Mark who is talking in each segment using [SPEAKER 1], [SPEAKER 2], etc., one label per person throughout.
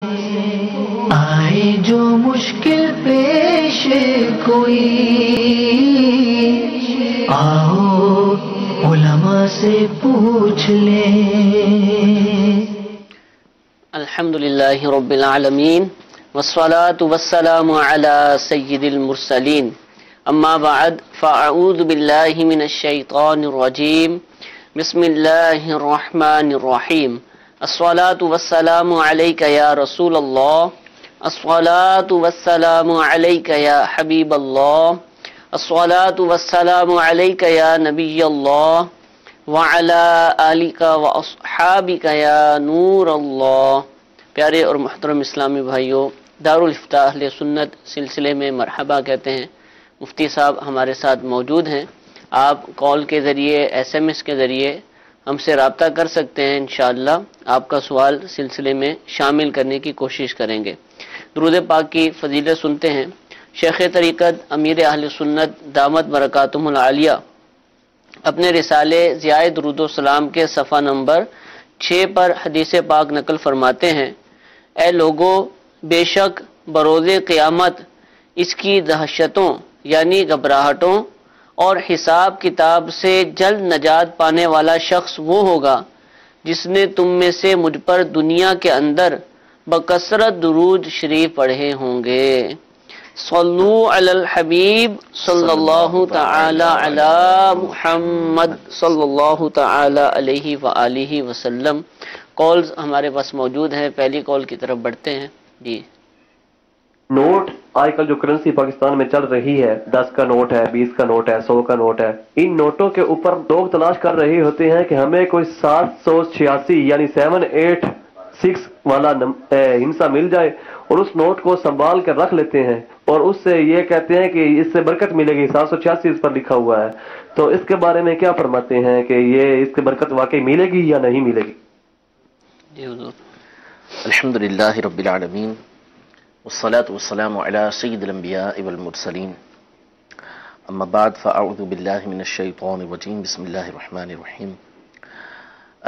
[SPEAKER 1] آئے جو مشکل پیش کوئی، آؤ علماء سے پوچھ لیں۔
[SPEAKER 2] الحمدللہ رب العالمین والصلاة والسلام علی سید المرسلین، اما بعد فاعوذ باللہ من الشیطان الرجیم، بسم اللہ الرحمن الرحیم۔ الصلاة والسلام علیک یا رسول اللہ، الصلاة والسلام علیک یا حبیب اللہ، الصلاة والسلام علیک یا نبی اللہ، وعلی آلک واصحابک یا نور اللہ۔ پیارے اور محترم اسلامی بھائیوں، دارالفتاح اہل سنت سلسلے میں مرحبا کہتے ہیں۔ مفتی صاحب ہمارے ساتھ موجود ہیں۔ آپ کال کے ذریعے، ایس ایم ایس کے ذریعے ہم سے رابطہ کر سکتے ہیں۔ انشاءاللہ آپ کا سوال سلسلے میں شامل کرنے کی کوشش کریں گے۔ درود پاک کی فضیلت سنتے ہیں۔ شیخ طریقت امیر اہل سنت دامت برکاتہم العالیہ اپنے رسالے ضیاء درود و سلام کے صفحہ نمبر 6 پر حدیث پاک نقل فرماتے ہیں، اے لوگو، بے شک بروز قیامت اس کی دہشتوں یعنی گھبراہٹوں اور حساب کتاب سے جلد نجات پانے والا شخص وہ ہوگا جس نے تم میں سے مجھ پر دنیا کے اندر بکثرت درود شریف پڑھے ہوں گے۔ صلو علی الحبیب صلی اللہ تعالی علی محمد صلی اللہ تعالی علیہ وآلہ وسلم۔ کالز ہمارے پاس موجود ہیں، پہلی کال کی طرف بڑھتے ہیں۔ جی،
[SPEAKER 3] نوٹ آج کل جو کرنسی پاکستان میں چل رہی ہے، 10 کا نوٹ ہے، 20 کا نوٹ ہے، 100 کا نوٹ ہے، ان نوٹوں کے اوپر لوگ تلاش کر رہے ہوتے ہیں کہ ہمیں کوئی 786 یعنی 786 والا ہندسہ مل جائے، اور اس نوٹ کو سنبھال کر رکھ لیتے ہیں اور اس سے یہ کہتے ہیں کہ اس سے برکت ملے گی، 786 اس پر لکھا ہوا ہے۔ تو اس کے بارے میں کیا فرماتے ہیں کہ یہ اس کی برکت واقعی ملے گی یا نہیں ملے گی؟
[SPEAKER 2] جی حضور۔
[SPEAKER 4] الحمدللہ رب العالمین والصلاة والسلام علی سید الانبیاء والمرسلین، اما بعد فاعوذ باللہ من الشیطان الرجیم، بسم اللہ الرحمن الرحیم۔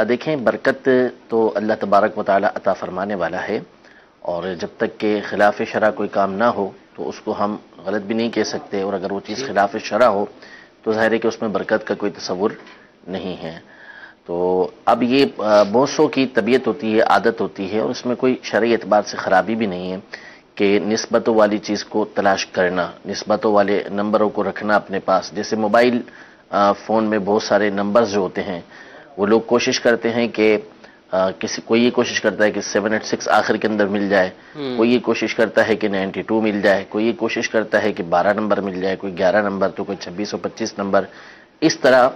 [SPEAKER 4] دیکھیں، برکت تو اللہ تبارک و تعالی عطا فرمانے والا ہے، اور جب تک کہ خلاف شرع کوئی کام نہ ہو تو اس کو ہم غلط بھی نہیں کہہ سکتے، اور اگر وہ چیز خلاف شرع ہو تو ظاہر ہے کہ اس میں برکت کا کوئی تصور نہیں ہے۔ تو اب یہ بہت سو کی طبیعت ہوتی ہے، عادت ہوتی ہے، اور اس میں کوئی شرعی اعتبار سے خرابی بھی نہیں ہے کہ نسبتوں والی چیز کو تلاش کرنا، نسبتوں والے نمبروں کو رکھنا اپنے پاس۔ جیسے موبائل فون میں بہت سارے نمبرز جو ہوتے ہیں، وہ لوگ کوشش کرتے ہیں کہ کوئی یہ کوشش کرتا ہے کہ 786 آخر کے اندر مل جائے، کوئی یہ کوشش کرتا ہے کہ 92 مل جائے، کوئی یہ کوشش کرتا ہے کہ 12 نمبر مل جائے، کوئی 11 نمبر، تو کوئی 26 اور 25 نمبر اس طرح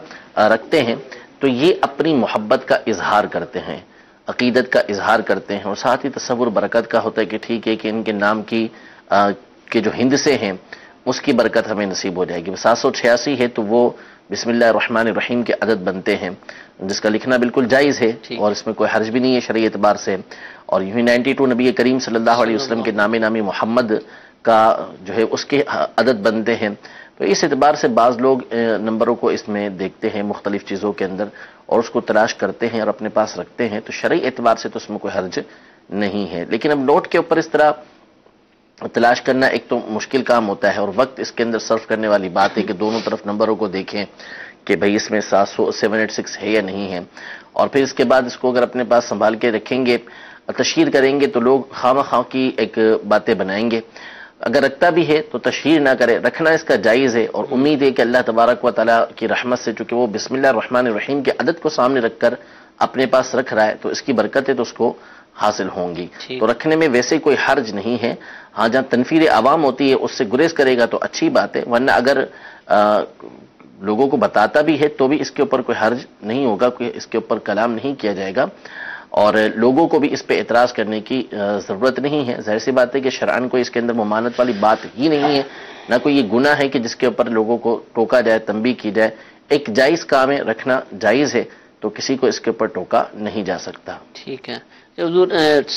[SPEAKER 4] رکھتے ہیں۔ تو یہ اپنی محبت کا اظہار کرتے ہیں، عقیدت کا اظہار کرتے ہیں، اور ساتھ ہی تصور برکت کا ہوتا ہے کہ ٹھیک ہے کہ ان کے نام کے جو ہندسے ہیں اس کی برکت ہمیں نصیب ہو جائے گی۔ 786 ہے تو وہ بسم اللہ الرحمن الرحیم کے عدد بنتے ہیں، جس کا لکھنا بالکل جائز ہے اور اس میں کوئی حرج بھی نہیں ہے شرعی اعتبار سے۔ اور یوں ہی 92 نبی کریم صلی اللہ علیہ وسلم کے نامی محمد کا جو ہے اس کے عدد بنتے ہیں۔ تو اس اعتبار سے بعض لوگ نمبروں کو اس میں دیکھتے ہیں مختلف چیزوں کے اندر اور اس کو تلاش کرتے ہیں اور اپنے پاس رکھتے ہیں، تو شرعی اعتبار سے تو اس میں کوئی حرج نہیں ہے۔ لیکن اب نوٹ کے اوپر اس طرح تلاش کرنا ایک تو مشکل کام ہوتا ہے، اور وقت اس کے اندر صرف کرنے والی بات ہے کہ دونوں طرف نمبروں کو دیکھیں کہ بھئی اس میں 786 ہے یا نہیں ہے، اور پھر اس کے بعد اس کو اگر اپنے پاس سنبھال کے رکھیں گے، تشہیر کریں گے، تو لوگ خواہ کی ایک باتیں بنائیں گے۔ اگر رکھتا بھی ہے تو تشہیر نہ کرے، رکھنا اس کا جائز ہے، اور امید ہے کہ اللہ تبارک و تعالیٰ کی رحمت سے، چونکہ وہ بسم اللہ الرحمن الرحیم کے عدد کو سامنے رکھ کر اپنے پاس رکھ رہا ہے، تو اس کی برکتیں تو اس کو حاصل ہوں گی۔ تو رکھنے میں ویسے کوئی حرج نہیں ہے۔ ہاں، جہاں تنفیر عوام ہوتی ہے اس سے گریز کرے گا تو اچھی بات ہے، ورنہ اگر لوگوں کو بتاتا بھی ہے تو بھی اس کے اوپر کوئی حرج نہیں ہوگا، کوئی اس کے اوپر کلام نہیں کیا جائے گا، اور لوگوں کو بھی اس پہ اعتراض کرنے کی ضرورت نہیں ہے۔ ظاہر سی بات ہے کہ شرعاً کوئی اس کے اندر ممانعت والی بات ہی نہیں ہے، نہ کوئی یہ گناہ ہے کہ جس کے اوپر لوگوں کو ٹوکا جائے، تنبیہ کی جائے۔ ایک جائز کام ہے، رکھنا جائز ہے، تو کسی کو اس کے اوپر ٹوکا نہیں جا سکتا۔
[SPEAKER 2] ٹھیک ہے حضور،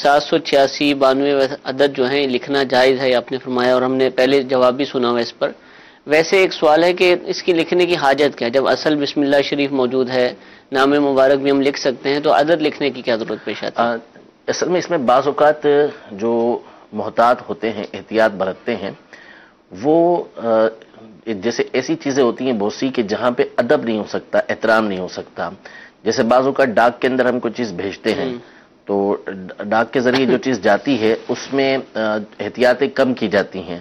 [SPEAKER 2] 786 92 عدد جو ہیں لکھنا جائز ہے آپ نے فرمایا، اور ہم نے پہلے جواب بھی سنا ہوا اس پر۔ ویسے ایک سوال ہے کہ اس کی لکھنے کی حاجت کیا ہے؟ جب اصل بسم اللہ شریف موجود ہے، نام مبارک بھی ہم لکھ سکتے ہیں، تو عدد لکھنے کی کیا ضرورت پیش آتی ہے؟
[SPEAKER 4] اصل میں اس میں بعض اوقات جو محتاط ہوتے ہیں، احتیاط برتتے ہیں، وہ جیسے ایسی چیزیں ہوتی ہیں بہت سی کہ جہاں پہ ادب نہیں ہو سکتا، احترام نہیں ہو سکتا. جیسے بعض اوقات ڈاک کے اندر ہم کوئی چیز بھیجتے ہیں تو ڈاک کے ذریعے جو چیز جاتی ہے اس میں احتیاطیں کم کی جاتی ہیں،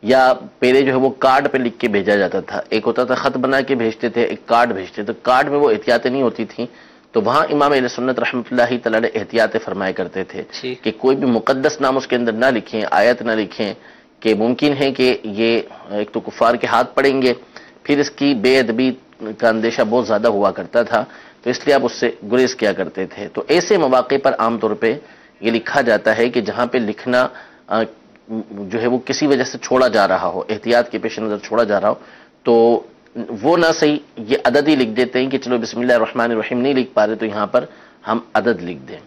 [SPEAKER 4] یا پہلے جو ہے وہ کارڈ پہ لکھ کے بھیجا جاتا تھا. ایک ہوتا تھا خط بنا کے بھیجتے تھے، ایک کارڈ بھیجتے تھے. کارڈ میں وہ احتیاطیں نہیں ہوتی تھیں، تو وہاں امام اہل سنت رحمۃ اللہ تعالی علیہ احتیاطیں فرمایا کرتے تھے کہ کوئی بھی مقدس نام اس کے اندر نہ لکھیں، آیت نہ لکھیں، کہ ممکن ہے کہ یہ ایک تو کفار کے ہاتھ پڑیں گے، پھر اس کی بے ادبی کا اندیشہ بہت زیادہ ہوا کرتا تھا، تو اس لیے آپ اس سے گریز کیا کرتے تھے. تو ایسے مواقع پر عام طور پہ یہ لکھا جاتا ہے کہ جہاں پہ لکھنا جو ہے وہ کسی وجہ سے چھوڑا جا رہا ہو، احتیاط کے پیش نظر چھوڑا جا رہا ہو، تو وہ نہ صحیح یہ عدد ہی لکھ دیتے ہیں کہ چلو بسم اللہ الرحمن الرحیم نہیں لکھ پا رہے تو یہاں پر ہم عدد لکھ دیں.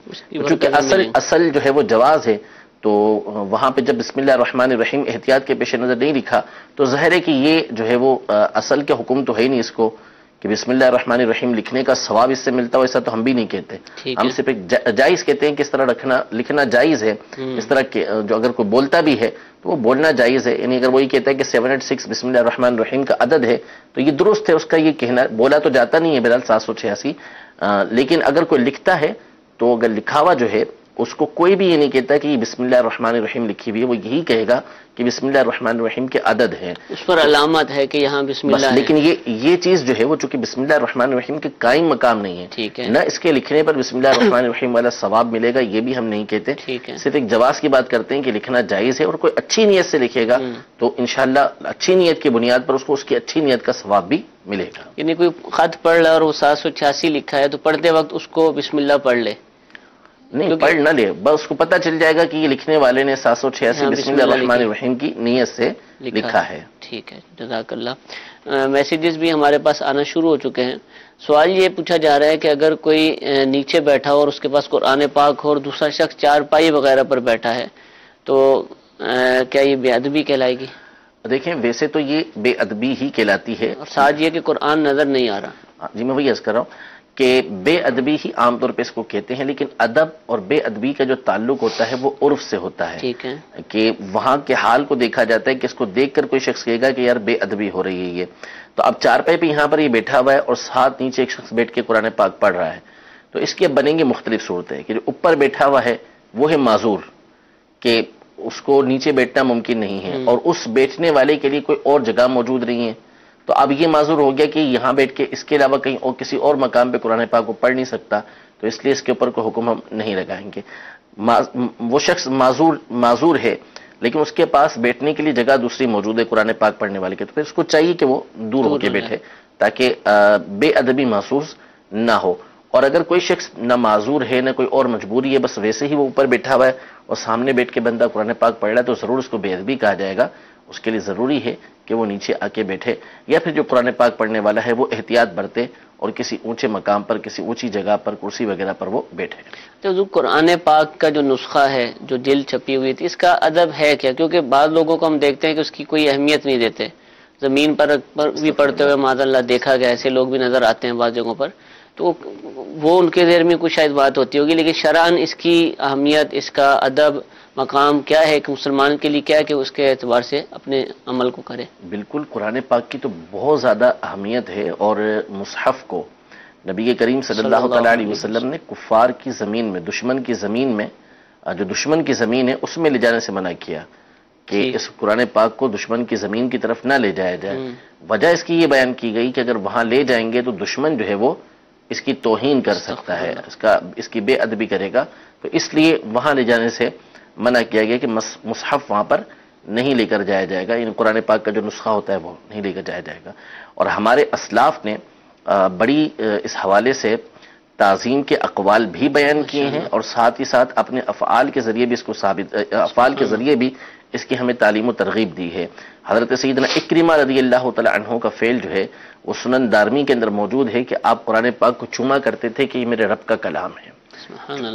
[SPEAKER 4] چونکہ اصل جو ہے وہ جواز ہے، تو وہاں پہ جب بسم اللہ الرحمن الرحیم احتیاط کے پیش نظر نہیں لکھا تو ظاہر ہے کہ یہ جو ہے وہ اصل کے حکم تو ہے ہی نہیں اس کو کہ بسم اللہ الرحمن الرحیم لکھنے کا ثواب اس سے ملتا ہو، ایسا تو ہم بھی نہیں کہتے. ہم صرف ایک جائز کہتے ہیں کہ اس طرح لکھنا جائز ہے. اس طرح جو اگر کوئی بولتا بھی ہے تو وہ بولنا جائز ہے. یعنی اگر وہی کہتا ہے کہ 786 بسم اللہ الرحمن الرحیم کا عدد ہے تو یہ درست ہے، اس کا یہ کہنا بولا تو جاتا نہیں ہے بہرحال 786. لیکن اگر کوئی لکھتا ہے تو اگر لکھاوا جو ہے اس کو کوئی بھی یہ نہیں کہتا کہ یہ بسم اللہ الرحمن الرحیم لکھی ہوئی ہے، وہ یہی کہے گا کہ بسم اللہ الرحمن الرحیم کے عدد ہے،
[SPEAKER 2] اس پر علامت ہے کہ یہاں بسم اللہ ہے.
[SPEAKER 4] لیکن یہ چیز جو ہے وہ چونکہ بسم اللہ الرحمن الرحیم کے قائم مقام نہیں ہے،
[SPEAKER 2] ٹھیک ہے،
[SPEAKER 4] نہ اس کے لکھنے پر بسم اللہ الرحمن الرحیم والا ثواب ملے گا، یہ بھی ہم نہیں کہتے.
[SPEAKER 2] ٹھیک ہے،
[SPEAKER 4] صرف ایک جواز کی بات کرتے ہیں کہ لکھنا جائز ہے، اور کوئی اچھی نیت سے لکھے گا تو انشاءاللہ اچھی نیت کی بنیاد پر اس کی اچھی نیت کا ثواب بھی ملے گا.
[SPEAKER 2] یعنی کوئی خط پڑھ رہا اور وہ 786 لکھا ہے تو پڑھتے وقت اس کو بسم اللہ پڑھ لے،
[SPEAKER 4] نہیں پڑھ نہ لے، بس اس کو پتہ چل جائے گا کہ یہ لکھنے والے نے 786 بسم اللہ الرحمن الرحیم کی نیت سے لکھا ہے.
[SPEAKER 2] ٹھیک ہے، جزاک اللہ. میسیجز بھی ہمارے پاس آنا شروع ہو چکے ہیں. سوال یہ پوچھا جا رہا ہے کہ اگر کوئی نیچے بیٹھا ہو اور اس کے پاس قرآن پاک ہو اور دوسرا شخص چارپائی وغیرہ پر بیٹھا ہے تو کیا یہ بے ادبی کہلائے گی؟
[SPEAKER 4] دیکھیں ویسے تو یہ بے ادبی ہی کہلاتی ہے،
[SPEAKER 2] اور ساتھ یہ کہ قرآن نظر نہیں آ رہا.
[SPEAKER 4] جی میں وہی عرض کر رہا ہوں کہ بے ادبی ہی عام طور پہ اس کو کہتے ہیں، لیکن ادب اور بے ادبی کا جو تعلق ہوتا ہے وہ عرف سے ہوتا ہے.
[SPEAKER 2] ٹھیک ہے،
[SPEAKER 4] کہ وہاں کے حال کو دیکھا جاتا ہے کہ اس کو دیکھ کر کوئی شخص کہے گا کہ یار بے ادبی ہو رہی ہے یہ. تو اب چارپائی پہ یہاں پر یہ بیٹھا ہوا ہے اور ساتھ نیچے ایک شخص بیٹھ کے قرآن پاک پڑھ رہا ہے، تو اس کے بنیں گے مختلف صورتیں. کہ جو اوپر بیٹھا ہوا ہے وہ ہے معذور، کہ اس کو نیچے بیٹھنا ممکن نہیں ہے اور اس بیٹھنے والے کے لیے کوئی اور جگہ موجود نہیں ہے، تو اب یہ معذور ہو گیا کہ یہاں بیٹھ کے اس کے علاوہ کہیں اور کسی اور مقام پہ قرآن پاک کو پڑھ نہیں سکتا، تو اس لیے اس کے اوپر کوئی حکم ہم نہیں لگائیں گے. وہ شخص معذور ہے لیکن اس کے پاس بیٹھنے کے لیے جگہ دوسری موجود ہے قرآن پاک پڑھنے والے کے، تو پھر اس کو چاہیے کہ وہ دور ہو کے بیٹھے تاکہ بے ادبی محسوس نہ ہو. اور اگر کوئی شخص نہ معذور ہے نہ کوئی اور مجبوری ہے، بس ویسے ہی وہ اوپر بیٹھا ہوا ہے اور سامنے بیٹھ کے بندہ قرآن پاک پڑھ رہا ہے، تو ضرور اس کو بے ادبی کہا جائے گا. اس کے لیے ضروری ہے کہ وہ نیچے آ کے بیٹھے، یا پھر جو قرآن پاک پڑھنے والا ہے وہ احتیاط برتے اور کسی اونچے مقام پر، کسی اونچی جگہ پر، کرسی وغیرہ پر وہ بیٹھے.
[SPEAKER 2] تو قرآن پاک کا جو نسخہ ہے، جو جلد چھپی ہوئی تھی، اس کا ادب ہے کیا؟ کیونکہ بعض لوگوں کو ہم دیکھتے ہیں کہ اس کی کوئی اہمیت نہیں دیتے، زمین پر بھی پڑھتے ہوئے معاذ اللہ دیکھا گیا، ایسے لوگ بھی نظر آتے ہیں بعض جگہوں پر، تو وہ ان کے ذہن میں کچھ شاید بات ہوتی ہوگی، لیکن شرعاً اس کی اہمیت، اس کا ادب مقام کیا ہے کہ مسلمان کے لیے کیا ہے کہ اس کے اعتبار سے اپنے عمل کو کرے؟
[SPEAKER 4] بالکل قرآن پاک کی تو بہت زیادہ اہمیت ہے، اور مصحف کو نبی کریم صلی اللہ تعالیٰ علیہ وسلم نے کفار کی زمین میں، دشمن کی زمین میں، جو دشمن کی زمین ہے اس میں لے جانے سے منع کیا کہ اس قرآن پاک کو دشمن کی زمین کی طرف نہ لے جایا جائے. وجہ اس کی یہ بیان کی گئی کہ اگر وہاں لے جائیں گے تو دشمن جو ہے وہ اس کی توہین کر سکتا ہے، اس کی بے ادبی کرے گا، تو اس لیے وہاں لے جانے سے منع کیا گیا کہ مصحف وہاں پر نہیں لے کر جایا جائے گا، یعنی قرآن پاک کا جو نسخہ ہوتا ہے وہ نہیں لے کر جایا جائے گا. اور ہمارے اسلاف نے بڑی اس حوالے سے تعظیم کے اقوال بھی بیان کیے ہیں، اور ساتھ ہی ساتھ اپنے افعال کے ذریعے بھی اس کو افعال کے ذریعے بھی اس کی ہمیں تعلیم و ترغیب دی ہے. حضرت سیدنا اکرمہ رضی اللہ تعالی عنہ کا فعل جو ہے وہ سنن دارمی کے اندر موجود ہے کہ آپ قرآن پاک کو چوما کرتے تھے کہ یہ میرے رب کا کلام ہے،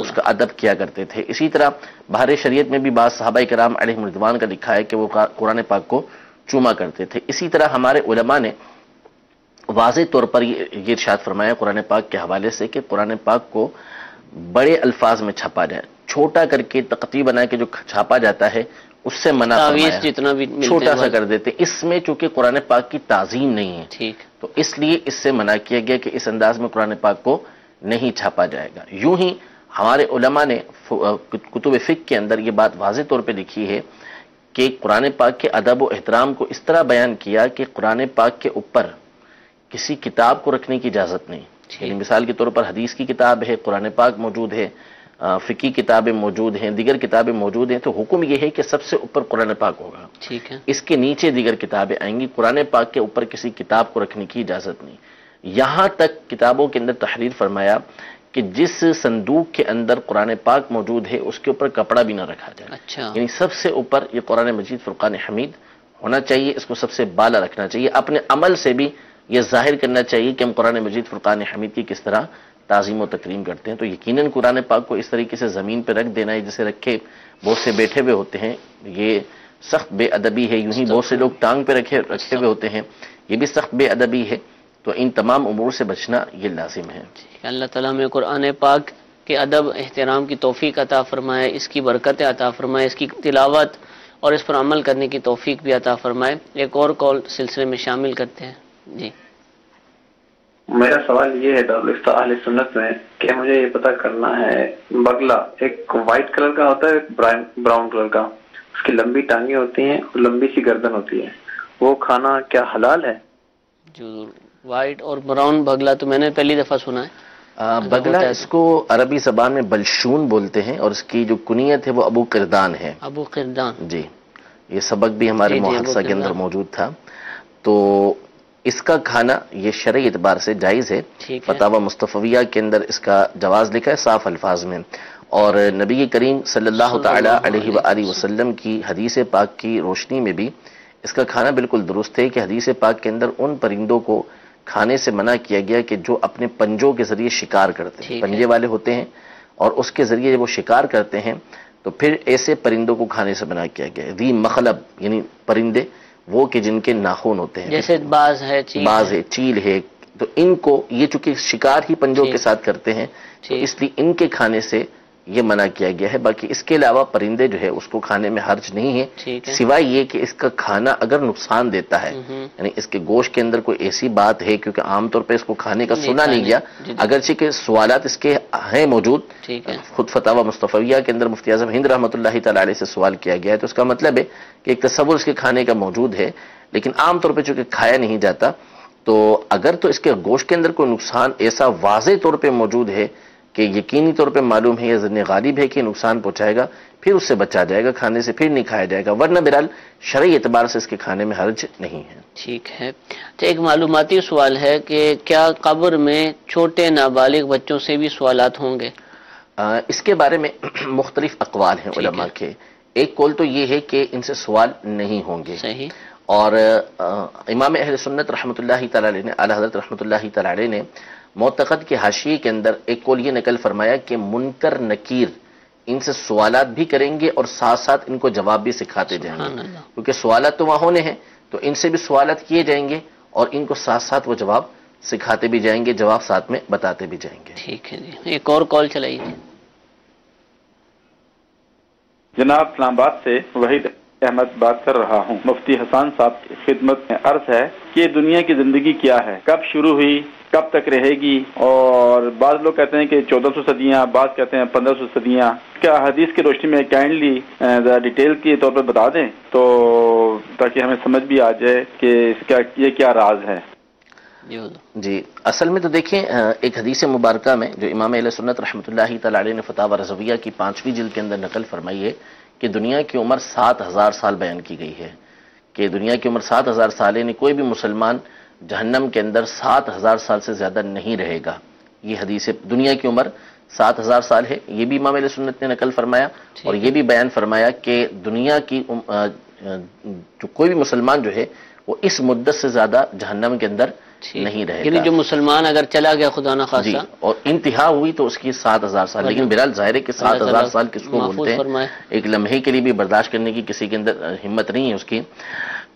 [SPEAKER 4] اس کا ادب کیا کرتے تھے. اسی طرح بہار شریعت میں بھی بعض صحابہ کرام علیہم رضوان کا لکھا ہے کہ وہ قرآن پاک کو چوما کرتے تھے. اسی طرح ہمارے علماء نے واضح طور پر یہ ارشاد فرمایا قرآن پاک کے حوالے سے کہ قرآن پاک کو بڑے الفاظ میں چھپا جائے. چھوٹا کر کے تقطیع بنا کے جو چھاپا جاتا ہے اس سے منع فرمایا،
[SPEAKER 2] جتنا بھی
[SPEAKER 4] چھوٹا سا کر دیتے، اس میں چونکہ قرآن پاک کی تعظیم نہیں ہے
[SPEAKER 2] ٹھیک،
[SPEAKER 4] تو اس لیے اس سے منع کیا گیا کہ اس انداز میں قرآن پاک کو نہیں چھاپا جائے گا۔ یوں ہی ہمارے علماء نے کتب فقہ کے اندر یہ بات واضح طور پہ لکھی ہے کہ قرآن پاک کے ادب و احترام کو اس طرح بیان کیا کہ قرآن پاک کے اوپر کسی کتاب کو رکھنے کی اجازت نہیں، یعنی مثال کے طور پر حدیث کی کتاب ہے، قرآن پاک موجود ہے، فقہی کتابیں موجود ہیں، دیگر کتابیں موجود ہیں، تو حکم یہ ہے کہ سب سے اوپر قرآن پاک ہوگا،
[SPEAKER 2] ٹھیک ہے،
[SPEAKER 4] اس کے نیچے دیگر کتابیں آئیں گی، قرآن پاک کے اوپر کسی کتاب کو رکھنے کی اجازت نہیں۔ یہاں تک کتابوں کے اندر تحریر فرمایا کہ جس صندوق کے اندر قرآن پاک موجود ہے اس کے اوپر کپڑا بھی نہ رکھا جائے،
[SPEAKER 2] اچھا،
[SPEAKER 4] یعنی سب سے اوپر یہ قرآن مجید فرقان حمید ہونا چاہیے، اس کو سب سے بالا رکھنا چاہیے، اپنے عمل سے بھی یہ ظاہر کرنا چاہیے کہ ہم قرآن مجید فرقان حمید کی کس طرح تعظیم و تکریم کرتے ہیں۔ تو یقیناً قرآن پاک کو اس طریقے سے زمین پہ رکھ دینا ہے جسے رکھے بہت سے بیٹھے ہوئے ہوتے ہیں، یہ سخت بے ادبی ہے، یوں ہی بہت سے لوگ ٹانگ پہ رکھے ہوئے ہوتے ہیں، یہ بھی سخت بے ادبی ہے، تو ان تمام امور سے بچنا یہ لازم ہے۔
[SPEAKER 2] اللہ تعالیٰ میں قرآن پاک کے ادب احترام کی توفیق عطا فرمائے، اس کی برکتیں عطا فرمائے، اس کی تلاوت اور اس پر عمل کرنے کی توفیق بھی عطا فرمائے۔ ایک اور کال سلسلے میں شامل کرتے ہیں۔ جی،
[SPEAKER 5] میرا سوال یہ ہے دارالفتہ اہل سنت میں کہ مجھے یہ پتہ کرنا ہے، بگلا ایک وائٹ کلر کا ہوتا ہے، ایک براؤن کلر کا، اس کی لمبی ٹانگیں ہوتی ہیں اور لمبی سی گردن ہوتی ہے، وہ کھانا کیا حلال ہے؟
[SPEAKER 2] جو وائٹ اور براؤن بگلا تو میں نے پہلی دفعہ سنا ہے۔
[SPEAKER 4] بگلا اس کو عربی زبان میں بلشون بولتے ہیں، اور اس کی جو کنیت ہے وہ ابو قردان ہے۔
[SPEAKER 2] ابو قردان،
[SPEAKER 4] جی، یہ سبق بھی ہمارے
[SPEAKER 2] جی،
[SPEAKER 4] محادثہ
[SPEAKER 2] ابو
[SPEAKER 4] کے اندر
[SPEAKER 2] قردان
[SPEAKER 4] موجود تھا۔ تو اس کا کھانا یہ شرعی اعتبار سے جائز ہے،
[SPEAKER 2] ٹھیک ہے،
[SPEAKER 4] فتاوی مصطفیہ کے اندر اس کا جواز لکھا ہے صاف الفاظ میں، اور نبی کریم صلی اللہ تعالی علیہ وآلہ وسلم کی حدیث پاک کی روشنی میں بھی اس کا کھانا بالکل درست ہے کہ حدیث پاک کے اندر ان پرندوں کو کھانے سے منع کیا گیا کہ جو اپنے پنجوں کے ذریعے شکار کرتے ہیں، پنجے والے ہوتے ہیں اور اس کے ذریعے جب وہ شکار کرتے ہیں تو پھر ایسے پرندوں کو کھانے سے منع کیا گیا ہے۔ ذی مخلب یعنی پرندے وہ کہ جن کے ناخن ہوتے ہیں،
[SPEAKER 2] جیسے باز ہے،
[SPEAKER 4] باز ہے، چیل ہے، تو ان کو یہ چونکہ شکار ہی پنجوں کے ساتھ کرتے ہیں تو اس لیے ان کے کھانے سے یہ منع کیا گیا ہے۔ باقی اس کے علاوہ پرندے جو ہے اس کو کھانے میں حرج نہیں ہے، سوائے یہ کہ اس کا کھانا اگر نقصان دیتا ہے، یعنی اس کے گوشت کے اندر کوئی ایسی بات ہے، کیونکہ عام طور پہ اس کو کھانے کا سنا نہیں گیا، اگرچہ کہ سوالات اس کے ہیں موجود، خود فتاوی مصطفیہ کے اندر مفتی اعظم ہند رحمۃ اللہ تعالی علیہ سے سوال کیا گیا ہے، تو اس کا مطلب ہے کہ ایک تصور اس کے کھانے کا موجود ہے، لیکن عام طور پہ چونکہ کھایا نہیں جاتا، تو اگر تو اس کے گوشت کے اندر کوئی نقصان ایسا واضح طور پہ موجود ہے کہ یقینی طور پہ معلوم ہے یا ظن غالب ہے کہ نقصان پہنچائے گا، پھر اس سے بچا جائے گا، کھانے سے پھر نہیں کھایا جائے گا، ورنہ بہرحال شرعی اعتبار سے اس کے کھانے میں حرج نہیں ہے۔
[SPEAKER 2] ٹھیک ہے۔ تو ایک معلوماتی سوال ہے کہ کیا قبر میں چھوٹے نابالغ بچوں سے بھی سوالات ہوں گے؟
[SPEAKER 4] اس کے بارے میں مختلف اقوال ہیں علماء کے۔ ایک قول تو یہ ہے کہ ان سے سوال نہیں ہوں گے،
[SPEAKER 2] صحیح،
[SPEAKER 4] اور امام اہل سنت رحمۃ اللہ تعالی علیہ نے، اعلی حضرت رحمۃ اللہ تعالی علیہ نے معتقد کے حاشیے کے اندر ایک قول یہ نقل فرمایا کہ منکر نکیر ان سے سوالات بھی کریں گے اور ساتھ ساتھ ان کو جواب بھی سکھاتے جائیں گے، کیونکہ سوالات تو وہاں ہونے ہیں تو ان سے بھی سوالات کیے جائیں گے اور ان کو ساتھ ساتھ وہ جواب سکھاتے بھی جائیں گے، جواب ساتھ میں بتاتے بھی جائیں گے۔
[SPEAKER 2] ٹھیک ہے جی، ایک اور کال چلائیے۔
[SPEAKER 6] جناب اسلام آباد سے وحید احمد بات کر رہا ہوں۔ مفتی حسان صاحب کی خدمت میں عرض ہے کہ دنیا کی زندگی کیا ہے، کب شروع ہوئی، کب تک رہے گی، اور بعض لوگ کہتے ہیں کہ 1400 صدیاں، بعض کہتے ہیں 1500 صدیاں، کیا حدیث کی روشنی میں کائنڈلی ڈیٹیل کے طور پر بتا دیں تو تاکہ ہمیں سمجھ بھی آ جائے کہ اس کا یہ کیا راز ہے۔
[SPEAKER 4] جی، اصل میں تو دیکھیں ایک حدیث مبارکہ میں جو امام اہل سنت رحمۃ اللہ تعالی علیہ نے فتاوی رضویہ کی 5ویں جلد کے اندر نقل فرمائی ہے کہ دنیا کی عمر 7000 سال بیان کی گئی ہے، کہ دنیا کی عمر 7000 سال، یعنی کوئی بھی مسلمان جہنم کے اندر 7000 سال سے زیادہ نہیں رہے گا۔ یہ حدیث دنیا کی عمر 7000 سال ہے، یہ بھی امام اہل سنت نے نقل فرمایا، اور یہ بھی بیان فرمایا کہ دنیا کی جو کوئی بھی مسلمان جو ہے وہ اس مدت سے زیادہ جہنم کے اندر نہیں رہے گا،
[SPEAKER 2] یعنی جو مسلمان اگر چلا گیا خدا نہ خاصہ،
[SPEAKER 4] اور انتہا ہوئی تو اس کی 7000 سال، لیکن بہرحال ظاہر ہے کہ 7000 سال کس کو بولتے ہیں، ایک لمحے کے لیے بھی برداشت کرنے کی کسی کے اندر ہمت نہیں ہے اس کی۔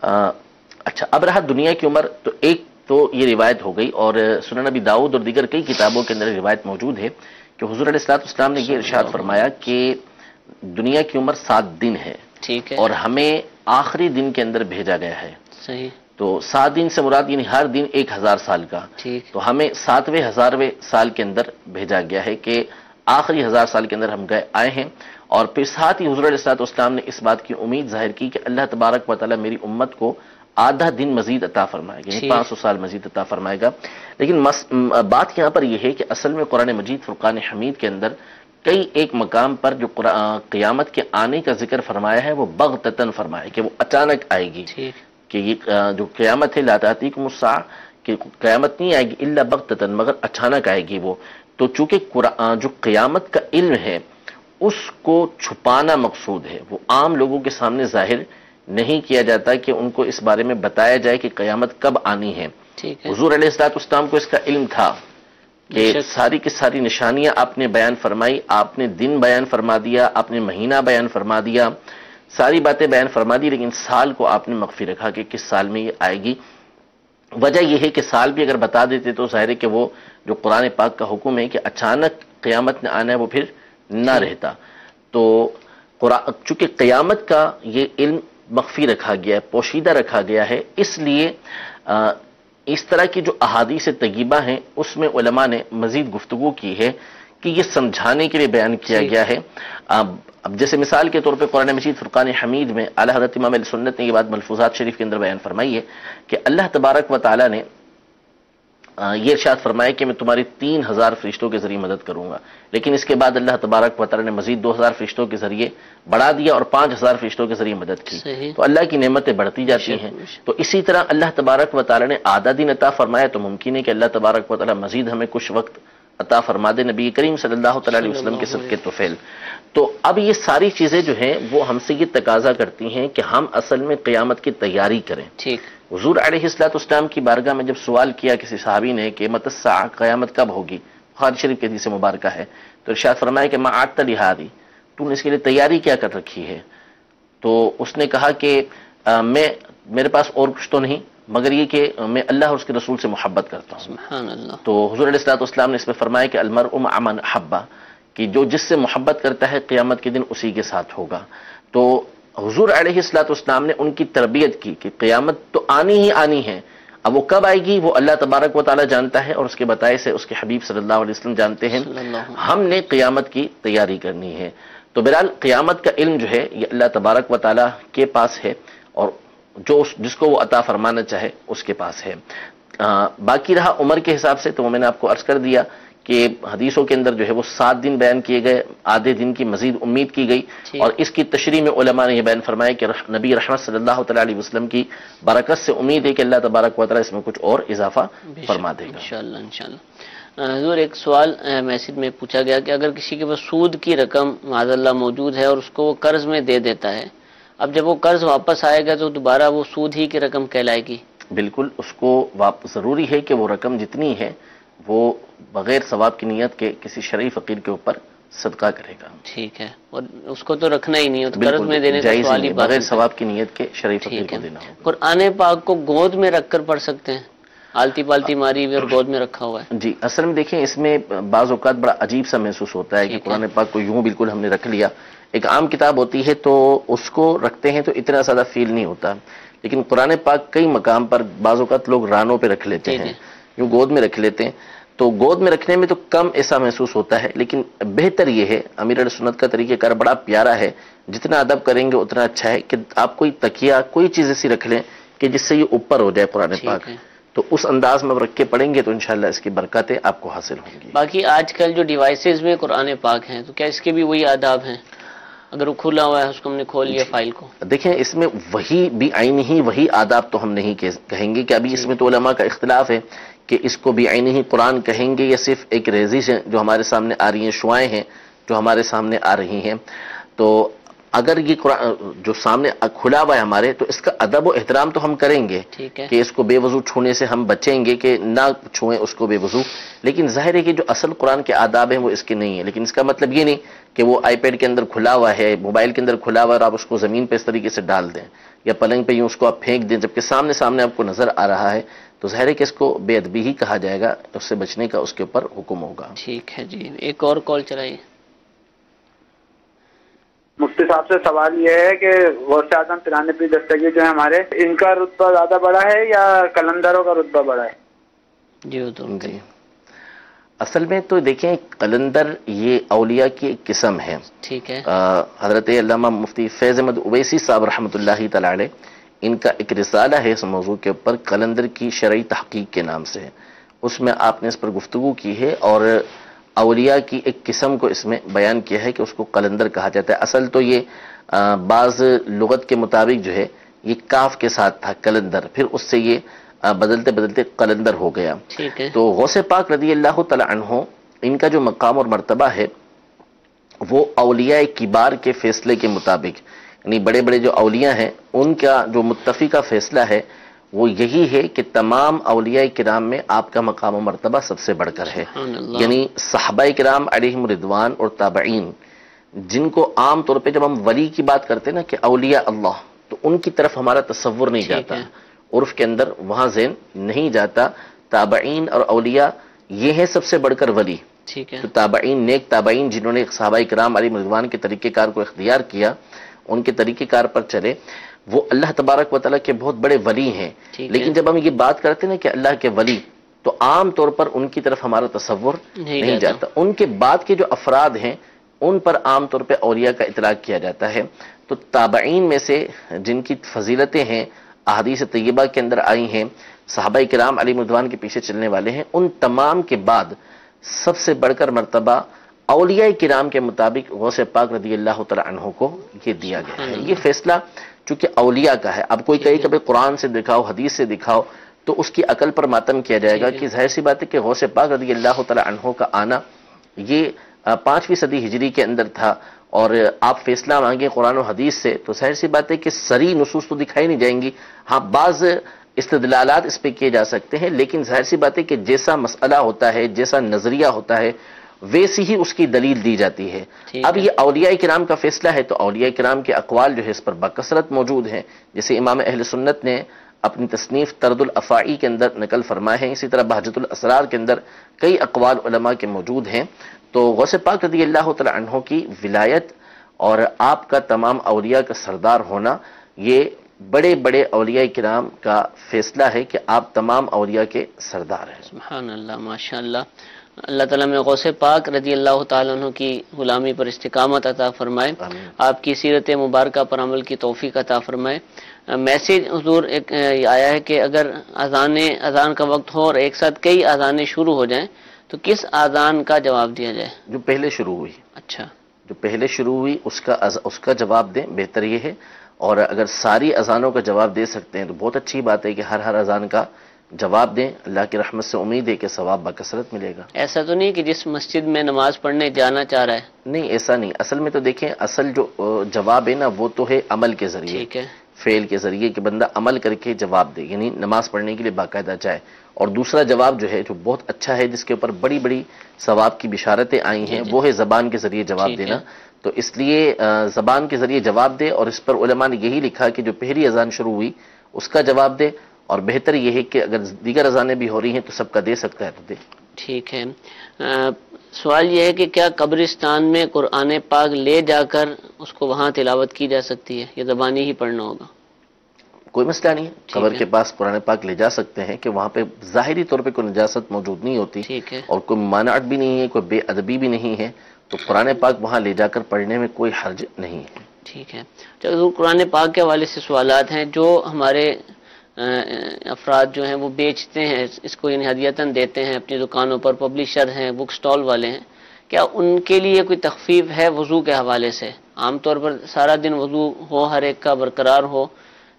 [SPEAKER 4] اچھا، اب رہا دنیا کی عمر، تو ایک تو یہ روایت ہو گئی، اور سنن نبی داؤد اور دیگر کئی کتابوں کے اندر روایت موجود ہے کہ حضور علیہ السلام نے یہ ارشاد فرمایا کہ دنیا کی عمر 7 دن ہے،
[SPEAKER 2] ٹھیک ہے،
[SPEAKER 4] اور ہمیں آخری دن کے اندر بھیجا گیا ہے.
[SPEAKER 2] صحیح،
[SPEAKER 4] تو 7 دن سے مراد یعنی ہر دن 1000 سال کا.
[SPEAKER 2] ٹھیک،
[SPEAKER 4] تو ہمیں 7ویں 1000ویں سال کے اندر بھیجا گیا ہے کہ آخری 1000 سال کے اندر ہم آئے ہیں. اور پھر ساتھ ہی حضور علیہ السلام نے اس بات کی امید ظاہر کی کہ اللہ تبارک و تعالیٰ میری امت کو آدھا دن مزید عطا فرمائے گا، یعنی 500 سال مزید عطا فرمائے گا. لیکن بات یہاں پر یہ ہے کہ اصل میں قرآن مجید فرقان حمید کے اندر کئی ایک مقام پر جو قیامت کے آنے کا ذکر فرمایا ہے وہ بغتتاً فرمایا ہے کہ وہ اچانک آئے گی، کہ یہ جو قیامت ہے لا تأتیکم الساعہ، کہ قیامت نہیں آئے گی الا بغتتاً، مگر اچانک آئے گی وہ. تو چونکہ جو قیامت کا علم ہے اس کو چھپانا مقصود ہے، وہ عام لوگوں کے سامنے ظاہر نہیں کیا جاتا کہ ان کو اس بارے میں بتایا جائے کہ قیامت کب آنی ہے. حضور علیہ السلام کو اس کا علم تھا کہ ساری کی ساری نشانیاں آپ نے بیان فرمائی، آپ نے دن بیان فرما دیا، آپ نے مہینہ بیان فرما دیا، ساری باتیں بیان فرما دی، لیکن سال کو آپ نے مخفی رکھا کہ کس سال میں یہ آئے گی. وجہ یہ ہے کہ سال بھی اگر بتا دیتے تو ظاہر ہے کہ وہ جو قرآن پاک کا حکم ہے کہ اچانک قیامت نے آنا ہے وہ پھر نہ رہتا. تو چونکہ قیامت کا یہ علم مخفی رکھا گیا ہے، پوشیدہ رکھا گیا ہے، اس لیے اس طرح کی جو احادیث طیبہ ہیں اس میں علماء نے مزید گفتگو کی ہے کہ یہ سمجھانے کے لیے بیان کیا گیا ہے. اب جیسے مثال کے طور پہ قرآن مجید فرقان حمید میں اعلیٰ حضرت امام اہل سنت نے یہ بات ملفوظات شریف کے اندر بیان فرمائی ہے کہ اللہ تبارک و تعالیٰ نے یہ ارشاد فرمایا کہ میں تمہاری 3000 فرشتوں کے ذریعے مدد کروں گا، لیکن اس کے بعد اللہ تبارک و تعالیٰ نے مزید 2000 فرشتوں کے ذریعے بڑھا دیا اور 5000 فرشتوں کے ذریعے مدد کی. تو اللہ کی نعمتیں بڑھتی جاتی ہیں. تو اسی طرح اللہ تبارک و تعالیٰ نے آدھا دن عطا فرمایا، تو ممکن ہے کہ اللہ تبارک و تعالیٰ مزید ہمیں کچھ وقت عطا فرما دے نبی کریم صلی اللہ تعالیٰ علیہ وسلم کے صدقے طفیل. تو اب یہ ساری چیزیں جو ہیں وہ ہم سے یہ تقاضا کرتی ہیں کہ ہم اصل میں قیامت کی تیاری کریں. ٹھیک. حضور علیہ السلام کی بارگاہ میں جب سوال کیا کسی صحابی نے کہ متی الساعہ، قیامت کب ہوگی، بخاری شریف کی حدیث مبارکہ ہے، تو ارشاد فرمایا کہ ما عدت لہذی، تو نے اس کے لیے تیاری کیا کر رکھی ہے؟ تو اس نے کہا کہ میرے پاس اور کچھ تو نہیں مگر یہ کہ میں اللہ اور اس کے رسول سے محبت کرتا ہوں. سبحان اللہ. تو حضور علیہ السلام نے اس میں فرمایا کہ المرء مع من احب، کہ جو جس سے محبت کرتا ہے قیامت کے دن اسی کے ساتھ ہوگا. تو حضور علیہ السلام نے ان کی تربیت کی کہ قیامت تو آنی ہی آنی ہے، اب وہ کب آئے گی وہ اللہ تبارک و تعالیٰ جانتا ہے اور اس کے بتائے سے اس کے حبیب صلی اللہ علیہ وسلم جانتے ہیں. ہم نے قیامت کی تیاری کرنی ہے. تو بہرحال قیامت کا علم جو ہے یہ اللہ تبارک و تعالیٰ کے پاس ہے اور جس کو وہ عطا فرمانا چاہے اس کے پاس ہے. باقی رہا عمر کے حساب سے، تو وہ میں نے آپ کو عرض کر دیا کہ حدیثوں کے اندر جو ہے وہ 7 دن بیان کیے گئے، آدھے دن کی مزید امید کی گئی. اور اس کی تشریح میں علماء نے یہ بیان فرمایا کہ نبی رحمت صلی اللہ تعالیٰ علیہ وسلم کی برکت سے امید ہے کہ اللہ تبارک و تعالیٰ اس میں کچھ اور اضافہ فرما دے گا
[SPEAKER 2] انشاءاللہ. حضور ایک سوال میسج میں پوچھا گیا کہ اگر کسی کے پاس سود کی رقم معاذ اللہ موجود ہے اور اس کو وہ قرض میں دے دیتا ہے، اب جب وہ قرض واپس آئے گا تو دوبارہ وہ سود ہی کی رقم کہلائے گی؟
[SPEAKER 4] بالکل، اس کو ضروری ہے کہ وہ رقم جتنی ہے وہ بغیر ثواب کی نیت کے کسی شرعی فقیر کے اوپر صدقہ کرے گا.
[SPEAKER 2] ٹھیک ہے، اور اس کو تو رکھنا ہی نہیں ہے، قرض میں دینے کا سوال ہی
[SPEAKER 4] بغیر ثواب کی نیت کے شرعی فقیر کو دینا ہوگا.
[SPEAKER 2] قرآن پاک کو گود میں رکھ کر پڑھ سکتے ہیں؟ آلتی پالتی ماری ہوئی اور گود میں رکھا ہوا ہے.
[SPEAKER 4] جی، اصل میں دیکھیں اس میں بعض اوقات بڑا عجیب سا محسوس ہوتا ہے کہ قرآن پاک کو یوں بالکل ہم نے رکھ لیا. ایک عام کتاب ہوتی ہے تو اس کو رکھتے ہیں تو اتنا زیادہ فیل نہیں ہوتا، لیکن قرآن پاک کئی مقام پر بعض اوقات لوگ رانوں پہ رکھ لیتے ہیں، یوں گود میں رکھ لیتے ہیں. تو گود میں رکھنے میں تو کم ایسا محسوس ہوتا ہے، لیکن بہتر یہ ہے، امیر علیہ سنت کا طریقہ کار بڑا پیارا ہے، جتنا ادب کریں گے اتنا اچھا ہے کہ آپ کوئی تکیہ کوئی چیز ایسی رکھ لیں کہ جس سے یہ اوپر ہو جائے قرآن پاک. تو اس انداز میں رکھ کے پڑھیں گے تو انشاءاللہ اس کی برکاتیں آپ کو حاصل ہوں گی.
[SPEAKER 2] باقی آج کل جو ڈیوائسز میں قرآن پاک ہیں تو کیا اس کے بھی وہی آداب ہیں؟ اگر وہ کھلا ہوا ہے اس کو ہم نے کھول لیا فائل کو، دیکھیں
[SPEAKER 4] اس میں وہی بھی عین ہی وہی آداب تو ہم نہیں کہیں گے کہ ابھی اس میں تو علماء کا اختلاف ہے کہ اس کو بھی عین ہی قرآن کہیں گے یا صرف ایک ریزش ہے جو ہمارے سامنے آ رہی ہیں، شعائیں ہیں جو ہمارے سامنے آ رہی ہیں. تو اگر یہ قرآن جو سامنے کھلا ہوا ہے ہمارے تو اس کا ادب و احترام تو ہم کریں گے کہ اس کو بے وضو چھونے سے ہم بچیں گے کہ نہ چھوئیں اس کو بے وضو. لیکن ظاہر ہے کہ جو اصل قرآن کے آداب ہیں وہ اس کے نہیں ہیں. لیکن اس کا مطلب یہ نہیں کہ وہ آئی پیڈ کے اندر کھلا ہوا ہے، موبائل کے اندر کھلا ہوا ہے اور آپ اس کو زمین پہ اس طریقے سے ڈال دیں یا پلنگ پہ یوں اس کو آپ پھینک دیں جبکہ سامنے آپ کو نظر آ رہا ہے. تو ظاہر ہے کہ اس کو بے ادبی ہی کہا جائے گا، اس سے بچنے کا اس کے اوپر حکم ہوگا۔
[SPEAKER 2] ٹھیک ہے جی، ایک اور کال چلائیے۔
[SPEAKER 7] مفتی صاحب سے سوال یہ ہے کہ غوث اعظم پیران پیر دستگیر جو ہے ہمارے، ان کا رتبہ زیادہ بڑا ہے یا قلندروں کا رتبہ بڑا ہے؟
[SPEAKER 2] جی وہ تو
[SPEAKER 4] جی، اصل میں تو دیکھیں قلندر یہ اولیاء کی ایک قسم ہے۔
[SPEAKER 2] ٹھیک ہے،
[SPEAKER 4] حضرت علامہ مفتی فیض احمد اویسی صاحب رحمۃ اللہ تعالی علیہ، ان کا ایک رسالہ ہے اس موضوع کے اوپر، قلندر کی شرعی تحقیق کے نام سے، اس میں آپ نے اس پر گفتگو کی ہے اور اولیاء کی ایک قسم کو اس میں بیان کیا ہے کہ اس کو قلندر کہا جاتا ہے۔ اصل تو یہ بعض لغت کے مطابق جو ہے یہ کاف کے ساتھ تھا قلندر، پھر اس سے یہ بدلتے بدلتے قلندر ہو گیا۔
[SPEAKER 2] ٹھیک ہے،
[SPEAKER 4] تو غوث پاک رضی اللہ تعالی عنہ ان کا جو مقام اور مرتبہ ہے وہ اولیاء کبار کے فیصلے کے مطابق، یعنی بڑے بڑے جو اولیاء ہیں ان کا جو متفقہ فیصلہ ہے وہ یہی ہے کہ تمام اولیاء کرام میں آپ کا مقام و مرتبہ سب سے بڑھ کر ہے،
[SPEAKER 2] سبحان اللہ،
[SPEAKER 4] یعنی صحابہ کرام علیہم رضوان اور تابعین، جن کو عام طور پہ جب ہم ولی کی بات کرتے ہیں نا کہ اولیاء اللہ، تو ان کی طرف ہمارا تصور نہیں
[SPEAKER 2] ٹھیک
[SPEAKER 4] جاتا،
[SPEAKER 2] ہے،
[SPEAKER 4] عرف کے اندر وہاں ذہن نہیں جاتا۔ تابعین اور اولیاء یہ ہے سب سے بڑھ کر ولی،
[SPEAKER 2] ٹھیک ہے،
[SPEAKER 4] تو تابعین، نیک تابعین جنہوں نے صحابہ کرام علیہ رضوان کے طریقہ کار کو اختیار کیا، ان کے طریقہ کار پر چلے، وہ اللہ تبارک و تعالیٰ کے بہت بڑے ولی ہیں۔
[SPEAKER 2] ٹھیک ہے،
[SPEAKER 4] لیکن جب ہم یہ بات کرتے ہیں کہ اللہ کے ولی، تو عام طور پر ان کی طرف ہمارا تصور نہیں جاتا، ان کے بعد کے جو افراد ہیں ان پر عام طور پہ اولیاء کا اطلاق کیا جاتا ہے۔ تو تابعین میں سے جن کی فضیلتیں ہیں احادیث طیبہ کے اندر آئی ہیں، صحابہ کرام علیہ رضوان کے پیچھے چلنے والے ہیں، ان تمام کے بعد سب سے بڑھ کر مرتبہ اولیاء کرام کے مطابق غوث پاک رضی اللہ تعالی عنہ کو یہ دیا گیا ہے۔ یہ فیصلہ چونکہ اولیاء کا ہے، اب کوئی کہے کہ بھئی قرآن سے دکھاؤ، حدیث سے دکھاؤ، تو اس کی عقل پر ماتم کیا جائے گا کہ ظاہر سی بات ہے کہ غوث پاک رضی اللہ تعالی عنہ کا آنا یہ 5ویں صدی ہجری کے اندر تھا، اور آپ فیصلہ مانگیں قرآن و حدیث سے تو ظاہر سی بات ہے کہ صریح نصوص تو دکھائی نہیں جائیں گی، ہاں بعض استدلالات اس پہ کیے جا سکتے ہیں، لیکن ظاہر سی بات ہے کہ جیسا مسئلہ ہوتا ہے، جیسا نظریہ ہوتا ہے، ویسی ہی اس کی دلیل دی جاتی ہے۔ اب یہ اولیاء کرام کا فیصلہ ہے تو اولیاء کرام کے اقوال جو ہے اس پر بکثرت موجود ہیں، جیسے امام اہل سنت نے اپنی تصنیف طرد الافاعی کے اندر نقل فرمائے ہیں، اسی طرح بہجت الاسرار کے اندر کئی اقوال علماء کے موجود ہیں۔ تو غوث پاک رضی اللہ تعالی عنہ کی ولایت اور آپ کا تمام اولیاء کا سردار ہونا یہ بڑے بڑے اولیاء کرام کا فیصلہ ہے کہ آپ تمام اولیاء کے سردار ہیں۔
[SPEAKER 2] سبحان اللہ، ماشاء اللہ۔ اللہ تعالیٰ میں غوث پاک رضی اللہ تعالیٰ عنہ کی غلامی پر استقامت عطا فرمائے،
[SPEAKER 4] آمین۔
[SPEAKER 2] آپ کی سیرت مبارکہ پر عمل کی توفیق عطا فرمائے۔ میسیج حضور ایک آیا ہے کہ اگر اذان کا وقت ہو اور ایک ساتھ کئی اذانیں شروع ہو جائیں تو کس اذان کا جواب دیا جائے؟
[SPEAKER 4] جو پہلے شروع ہوئی،
[SPEAKER 2] اچھا،
[SPEAKER 4] جو پہلے شروع ہوئی اس کا جواب دیں، بہتر یہ ہے، اور اگر ساری اذانوں کا جواب دے سکتے ہیں تو بہت اچھی بات ہے کہ ہر اذان کا جواب دیں، اللہ کی رحمت سے امید ہے کہ ثواب بکثرت ملے گا۔
[SPEAKER 2] ایسا تو نہیں کہ جس مسجد میں نماز پڑھنے جانا چاہ رہا ہے؟
[SPEAKER 4] نہیں، ایسا نہیں، اصل میں تو دیکھیں اصل جو جواب ہے نا وہ تو ہے عمل کے ذریعے،
[SPEAKER 2] ٹھیک ہے،
[SPEAKER 4] فعل کے ذریعے کہ بندہ عمل کر کے جواب دے، یعنی نماز پڑھنے کے لیے باقاعدہ جائے۔ اور دوسرا جواب جو ہے جو بہت اچھا ہے، جس کے اوپر بڑی بڑی ثواب کی بشارتیں آئی ہیں، وہ ہے زبان کے ذریعے جواب
[SPEAKER 2] ٹھیک
[SPEAKER 4] دینا۔
[SPEAKER 2] ہے۔
[SPEAKER 4] تو اس لیے زبان کے ذریعے جواب دے، اور اس پر علماء نے یہی لکھا کہ جو پہلی اذان شروع ہوئی اس کا جواب دے، اور بہتر یہ ہے کہ اگر دیگر اذانیں بھی ہو رہی ہیں تو سب کا دے سکتا ہے تو دے۔
[SPEAKER 2] ٹھیک ہے۔ سوال یہ ہے کہ کیا قبرستان میں قرآن پاک لے جا کر اس کو وہاں تلاوت کی جا سکتی ہے یا زبانی ہی پڑھنا ہوگا؟
[SPEAKER 4] کوئی مسئلہ نہیں ہے، قبر کے پاس قرآن پاک لے جا سکتے ہیں کہ وہاں پہ ظاہری طور پہ کوئی نجاست موجود نہیں ہوتی،
[SPEAKER 2] ٹھیک ہے،
[SPEAKER 4] اور کوئی ممانعت بھی نہیں ہے، کوئی بے ادبی بھی نہیں ہے، تو قرآن پاک وہاں لے جا کر پڑھنے میں کوئی حرج نہیں ہے۔
[SPEAKER 2] ٹھیک ہے۔ تو قرآن پاک کے حوالے سے سوالات ہیں جو ہمارے افراد جو ہیں وہ بیچتے ہیں، اس کو یعنی ہدیتاً دیتے ہیں اپنی دکانوں پر، پبلشر ہیں، بک سٹال والے ہیں، کیا ان کے لیے کوئی تخفیف ہے وضو کے حوالے سے؟ عام طور پر سارا دن وضو ہو، ہر ایک کا برقرار ہو،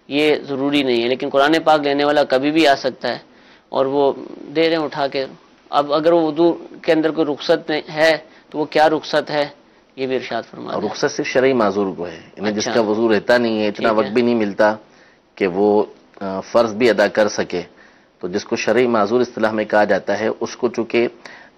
[SPEAKER 2] یہ ضروری نہیں ہے، لیکن قرآن پاک لینے والا کبھی بھی آ سکتا ہے اور وہ دے رہے ہیں اٹھا کے۔ اب اگر وہ وضو کے اندر کوئی رخصت ہے تو وہ کیا رخصت ہے یہ بھی ارشاد فرما
[SPEAKER 4] اور
[SPEAKER 2] دیں۔
[SPEAKER 4] رخصت صرف شرعی معذور کو ہے، یعنی جس
[SPEAKER 2] اچھا،
[SPEAKER 4] کا وضو رہتا نہیں ہے، اتنا
[SPEAKER 2] ٹھیک ہے،
[SPEAKER 4] وقت بھی نہیں ملتا کہ وہ فرض بھی ادا کر سکے، تو جس کو شرعی معذور اصطلاح میں کہا جاتا ہے، اس کو چونکہ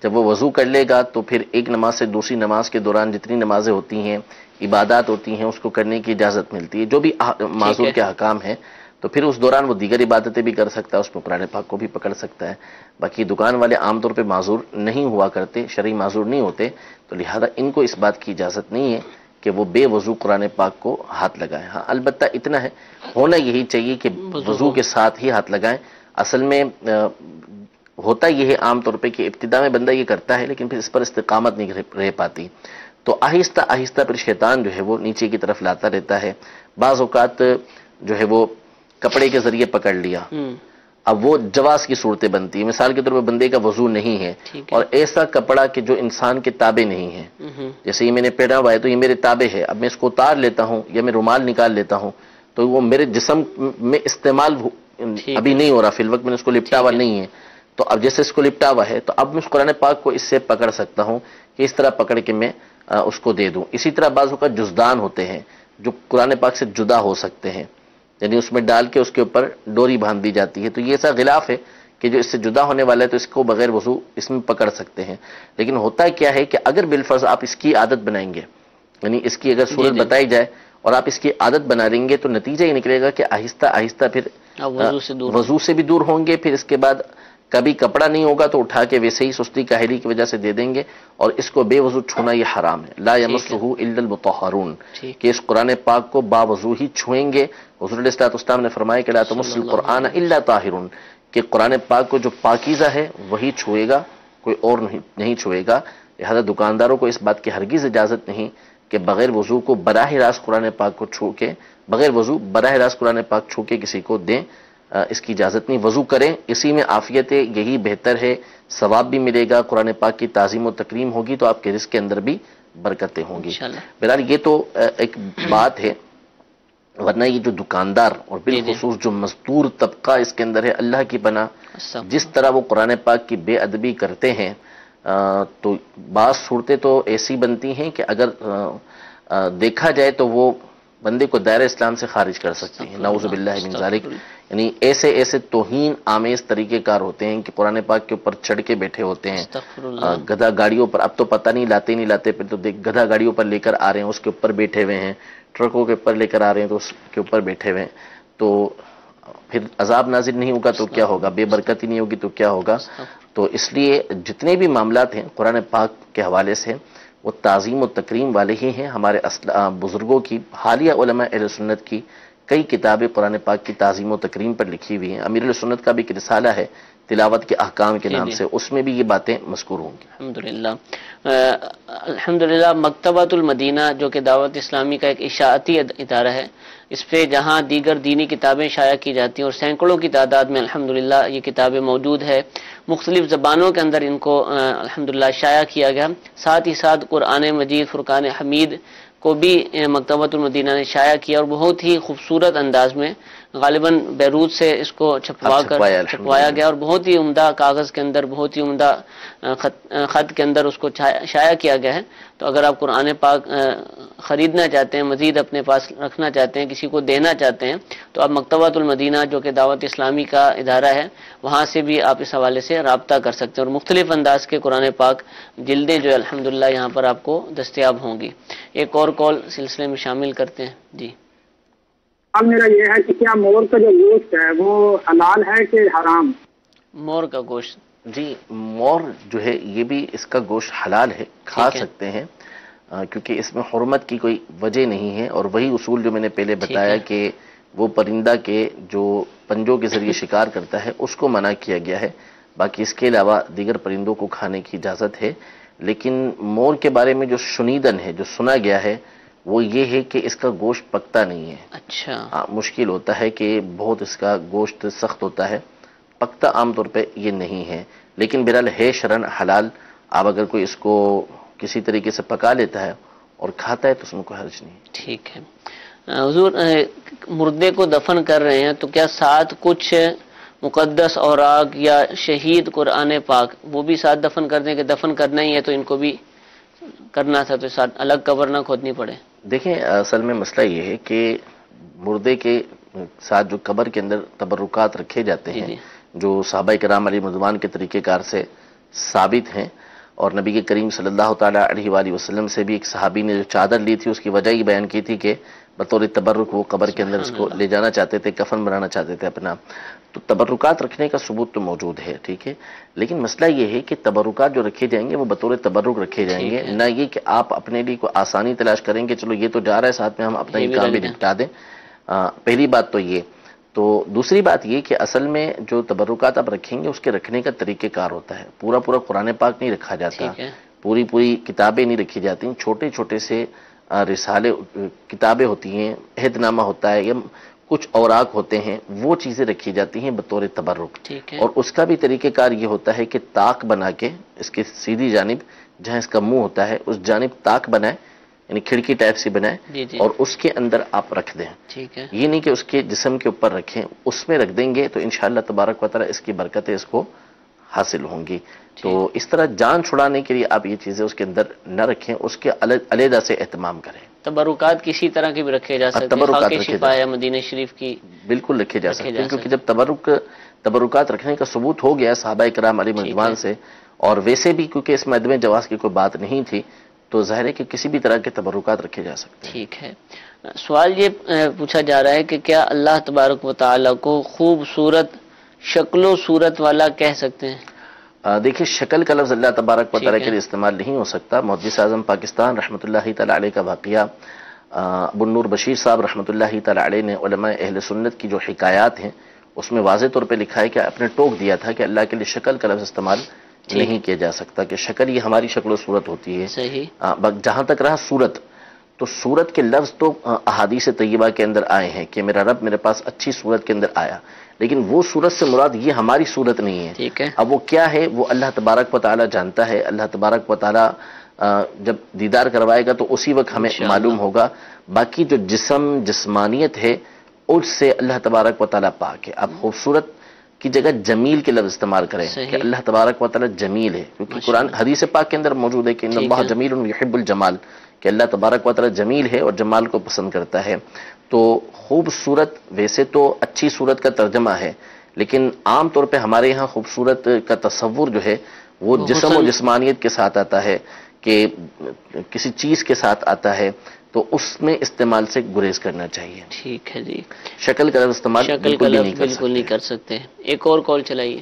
[SPEAKER 4] جب وہ وضو کر لے گا تو پھر ایک نماز سے دوسری نماز کے دوران جتنی نمازیں ہوتی ہیں، عبادات ہوتی ہیں، اس کو کرنے کی اجازت ملتی ہے، جو بھی معذور کے احکام ہیں تو پھر اس دوران وہ دیگر عبادتیں بھی کر سکتا ہے، اس میں قرآن پاک کو بھی پکڑ سکتا ہے۔ باقی دکان والے عام طور پہ معذور نہیں ہوا کرتے، شرعی معذور نہیں ہوتے، تو لہذا ان کو اس بات کی اجازت نہیں ہے کہ وہ بے وضو قرآن پاک کو ہاتھ لگائیں۔ ہاں البتہ اتنا ہے، ہونا یہی چاہیے کہ وضو کے ساتھ ہی ہاتھ لگائیں۔ اصل میں ہوتا یہ ہے عام طور پہ کہ ابتدا میں بندہ یہ کرتا ہے لیکن پھر اس پر استقامت نہیں رہ پاتی، تو آہستہ آہستہ پھر شیطان جو ہے وہ نیچے کی طرف لاتا رہتا ہے۔ بعض اوقات جو ہے وہ کپڑے کے ذریعے پکڑ لیا، اب وہ جواز کی صورتیں بنتی ہیں۔ مثال کے طور پر بندے کا وضو نہیں ہے اور ایسا کپڑا کہ جو انسان کے تابع نہیں ہے، جیسے یہ میں نے پہنا ہوا ہے تو یہ میرے تابع ہے، اب میں اس کو اتار لیتا ہوں یا میں رومال نکال لیتا ہوں تو وہ میرے جسم میں استعمال ابھی نہیں ہو رہا، فی الوقت میں نے اس کو لپٹا ہوا نہیں ہے، تو اب جیسے اس کو لپٹا ہوا ہے تو اب میں اس قرآن پاک کو اس سے پکڑ سکتا ہوں کہ اس طرح پکڑ کے میں اس کو دے دوں۔ اسی طرح بعض اوقات جزدان ہوتے ہیں جو قرآن پاک سے جدا ہو سکتے ہیں، یعنی اس میں ڈال کے اس کے اوپر ڈوری باندھ دی جاتی ہے، تو یہ ایسا غلاف ہے کہ جو اس سے جدا ہونے والا ہے تو اس کو بغیر وضو اس میں پکڑ سکتے ہیں۔ لیکن ہوتا کیا ہے کہ اگر بالفرض آپ اس کی عادت بنائیں گے، یعنی اس کی اگر صورت بتائی جائے اور آپ اس کی عادت بنا دیں گے تو نتیجہ یہ نکلے گا کہ آہستہ آہستہ پھر وضو سے بھی دور ہوں گے، پھر اس کے بعد کبھی کپڑا نہیں ہوگا تو اٹھا کے ویسے ہی سستی کاہلی کی وجہ سے دے دیں گے، اور اس کو بے وضو چھونا یہ حرام ہے۔ لا یمسہ الا المطہرون، کہ اس قرآن پاک کو با وضو ہی چھوئیں گے۔ حضور علیہ الصلوۃ والسلام نے فرمایا کہ لا تمس القرآن الا طاہر، کہ قرآن پاک کو جو پاکیزہ ہے وہی چھوئے گا، کوئی اور نہیں چھوئے گا۔ لہذا دکانداروں کو اس بات کی ہرگز اجازت نہیں کہ بغیر وضو کو براہ راست قرآن پاک کو چھو کے، بغیر وضو براہ راست قرآن پاک چھو کے کسی کو دیں، اس کی اجازت نہیں۔ وضو کریں، اسی میں عافیت ہے، یہی بہتر ہے، ثواب بھی ملے گا، قرآن پاک کی تعظیم و تکریم ہوگی تو آپ کے رزق کے اندر بھی برکتیں ہوں گی۔ بہرحال یہ تو ایک بات ہے، ورنہ یہ جو دکاندار اور بالخصوص جو مزدور طبقہ اس کے اندر ہے، اللہ کی پناہ جس طرح وہ قرآن پاک کی بے ادبی کرتے ہیں، تو بعض صورتیں تو ایسی بنتی ہیں کہ اگر دیکھا جائے تو وہ بندے کو دائرہ اسلام سے خارج کر سکتی ہیں، نعوذ باللہ من ذالک۔ یعنی ایسے توہین آمیز طریقہ کار ہوتے ہیں کہ قرآن پاک کے اوپر چڑھ کے بیٹھے ہوتے ہیں، گدھا گاڑیوں پر، اب تو پتہ نہیں لاتے نہیں لاتے، پھر تو گدھا گاڑیوں پر لے کر آ رہے ہیں، اس کے اوپر بیٹھے ہوئے ہیں، ٹرکوں کے اوپر لے کر آ رہے ہیں تو اس کے اوپر بیٹھے ہوئے ہیں، تو پھر عذاب نازل نہیں ہوگا تو کیا ہوگا، بے برکتی نہیں ہوگی تو کیا ہوگا۔ تو اس لیے جتنے بھی معاملات ہیں قرآن پاک کے حوالے سے وہ تعظیم و تکریم والے ہی ہیں۔ ہمارے بزرگوں کی، حالیہ علماء اہل سنت کی کئی کتابیں قرآن پاک کی تعظیم و تکریم پر لکھی ہوئی ہیں۔ امیر السنت کا بھی ایک رسالہ ہے تلاوت کے احکام کے نام سے، اس میں بھی یہ باتیں مذکور ہوں گی۔
[SPEAKER 2] الحمدللہ مکتبۃ المدینہ جو کہ دعوت اسلامی کا ایک اشاعتی ادارہ ہے، اس پہ جہاں دیگر دینی کتابیں شائع کی جاتی ہیں اور سینکڑوں کی تعداد میں الحمدللہ یہ کتابیں موجود ہے، مختلف زبانوں کے اندر ان کو الحمدللہ شائع کیا گیا، ساتھ ہی ساتھ قرآن مجید فرقان حمید کو بھی مکتبۃ المدینہ نے شائع کیا اور بہت ہی خوبصورت انداز میں غالباً بیروت سے اس کو چھپوایا گیا اور بہت ہی عمدہ کاغذ کے اندر، بہت ہی عمدہ خط کے اندر اس کو شائع کیا گیا ہے۔ تو اگر آپ قرآن پاک خریدنا چاہتے ہیں، مزید اپنے پاس رکھنا چاہتے ہیں، کسی کو دینا چاہتے ہیں، تو آپ مکتبۃ المدینہ جو کہ دعوت اسلامی کا ادارہ ہے وہاں سے بھی آپ اس حوالے سے رابطہ کر سکتے ہیں، اور مختلف انداز کے قرآن پاک جلدیں جو الحمدللہ یہاں پر آپ کو دستیاب ہوں گی۔ ایک اور کال سلسلے میں شامل کرتے ہیں۔ جی
[SPEAKER 7] اب میرا یہ ہے کہ کیا مور کا جو گوشت ہے وہ حلال ہے کہ حرام؟
[SPEAKER 2] مور کا گوشت،
[SPEAKER 4] جی مور جو ہے یہ بھی اس کا گوشت حلال ہے، کھا سکتے ہیں، کیونکہ اس میں حرمت کی کوئی وجہ نہیں ہے، اور وہی اصول جو میں نے پہلے بتایا کہ وہ پرندہ کے جو پنجوں کے ذریعے شکار کرتا ہے اس کو منع کیا گیا ہے، باقی اس کے علاوہ دیگر پرندوں کو کھانے کی اجازت ہے۔ لیکن مور کے بارے میں جو شنیدن ہے، جو سنا گیا ہے، وہ یہ ہے کہ اس کا گوشت پکتا نہیں ہے۔
[SPEAKER 2] اچھا،
[SPEAKER 4] مشکل ہوتا ہے کہ بہت اس کا گوشت سخت ہوتا ہے، پکتا عام طور پہ یہ نہیں ہے، لیکن بہرحال ہے شرعن حلال۔ آپ اگر کوئی اس کو کسی طریقے سے پکا لیتا ہے اور کھاتا ہے تو اس میں کوئی حرج نہیں۔
[SPEAKER 2] ٹھیک ہے حضور، مردے کو دفن کر رہے ہیں تو کیا ساتھ کچھ مقدس اوراق یا شہید قرآن پاک وہ بھی ساتھ دفن کر دیں کہ دفن کرنا ہی ہے تو ان کو بھی کرنا تھا تو ساتھ الگ قبر نہ کھودنی پڑے؟
[SPEAKER 4] دیکھیں اصل میں مسئلہ یہ ہے کہ مردے کے ساتھ جو قبر کے اندر تبرکات رکھے جاتے ہیں جو صحابہ کرام علیہ رضوان کے طریقہ کار سے ثابت ہیں، اور نبی کے کریم صلی اللہ تعالیٰ علیہ وآلہ وسلم سے بھی ایک صحابی نے جو چادر لی تھی اس کی وجہ یہ بیان کی تھی کہ بطور تبرک وہ قبر کے اندر اس کو لے جانا چاہتے تھے، کفن بنانا چاہتے تھے اپنا، تو تبرکات رکھنے کا ثبوت تو موجود ہے، ٹھیک ہے، لیکن مسئلہ یہ ہے کہ تبرکات جو رکھے جائیں گے وہ بطور تبرک رکھے جائیں گے، نہ یہ کہ آپ اپنے لیے کوئی آسانی تلاش کریں کہ چلو یہ تو جا رہا ہے ساتھ میں ہم اپنا یہ کام بھی نپٹا دیں۔ پہلی بات تو یہ، تو دوسری بات یہ کہ اصل میں جو تبرکات آپ رکھیں گے اس کے رکھنے کا طریقہ کار ہوتا ہے، پورا قرآن پاک نہیں رکھا جاتا، پوری کتابیں نہیں رکھی جاتی، چھوٹے چھوٹے سے رسالے کتابیں ہوتی ہیں، عہد نامہ ہوتا ہے یا کچھ اوراق ہوتے ہیں، وہ چیزیں رکھی جاتی ہیں بطور تبرک، اور اس کا بھی طریقہ کار یہ ہوتا ہے کہ طاق بنا کے اس کی سیدھی جانب جہاں اس کا منہ ہوتا ہے اس جانب طاق بنائے، یعنی کھڑکی ٹائپ سے بنائے، اور اس کے اندر آپ رکھ دیں، یہ نہیں کہ اس کے جسم کے اوپر رکھیں، اس میں رکھ دیں گے تو انشاءاللہ تبارک و تعالی اس کی برکتیں اس کو حاصل ہوں گی۔ تو اس طرح جان چھڑانے کے لیے آپ یہ چیزیں اس کے اندر نہ رکھیں، اس کے علیحدہ سے اہتمام کریں۔
[SPEAKER 2] تبرکات کسی طرح کی بھی رکھے جا سکتے ہیں، خاک شفا یا مدینہ شریف کی
[SPEAKER 4] بالکل رکھے جا سکتے ہیں، کیونکہ جب تبرکات رکھنے کا ثبوت ہو گیا صحابہ کرام علیہ رضوان سے، اور ویسے بھی کیونکہ اس میں عدم جواز کی کوئی بات نہیں تھی، تو ظاہر ہے کہ کسی بھی طرح کے تبرکات رکھے جا سکتے ہیں۔
[SPEAKER 2] ٹھیک ہے، سوال یہ پوچھا جا رہا ہے کہ کیا اللہ تبارک و تعالیٰ کو خوبصورت شکل و صورت والا کہہ سکتے ہیں؟
[SPEAKER 4] دیکھیں شکل کا لفظ اللہ تبارک و تعالیٰ کے لیے استعمال نہیں ہو سکتا۔ محدث اعظم پاکستان رحمۃ اللہ تعالیٰ علیہ کا واقعہ ابو النور بشیر صاحب رحمۃ اللہ تعالیٰ علیہ نے علماء اہل سنت کی جو حکایات ہیں اس میں واضح طور پہ لکھا ہے کہ آپ نے ٹوک دیا تھا کہ اللہ کے لیے شکل کا لفظ استعمال نہیں کیا جا سکتا، کہ شکل یہ ہماری شکل و صورت ہوتی ہے۔ جہاں تک رہا صورت، تو صورت کے لفظ تو احادیث طیبہ کے اندر آئے ہیں کہ میرا رب میرے پاس اچھی صورت کے اندر آیا، لیکن وہ صورت سے مراد یہ ہماری صورت نہیں ہے۔
[SPEAKER 2] ٹھیک ہے،
[SPEAKER 4] اب وہ کیا ہے وہ اللہ تبارک و تعالی جانتا ہے، اللہ تبارک و تعالی جب دیدار کروائے گا تو اسی وقت ہمیں معلوم ہوگا۔ باقی جو جسمانیت ہے اس سے اللہ تبارک و تعالی پاک ہے۔ اب خوبصورت کی جگہ جمیل کے لفظ استعمال کریں کہ اللہ تبارک و تعالی جمیل ہے، کیونکہ قرآن حدیث پاک کے اندر موجود ہے کہ ان اللہ جمیل یحب الجمال، کہ اللہ تبارک و تعالی جمیل ہے اور جمال کو پسند کرتا ہے۔ تو خوبصورت ویسے تو اچھی صورت کا ترجمہ ہے، لیکن عام طور پہ ہمارے ہاں خوبصورت کا تصور جو ہے وہ جسم و جسمانیت کے ساتھ آتا ہے، کہ کسی چیز کے ساتھ آتا ہے، تو اس میں استعمال سے گریز کرنا چاہیے۔
[SPEAKER 2] ٹھیک ہے جی،
[SPEAKER 4] شکل کا استعمال بالکل
[SPEAKER 2] نہیں کر سکتے۔ ایک اور کال چلائیے۔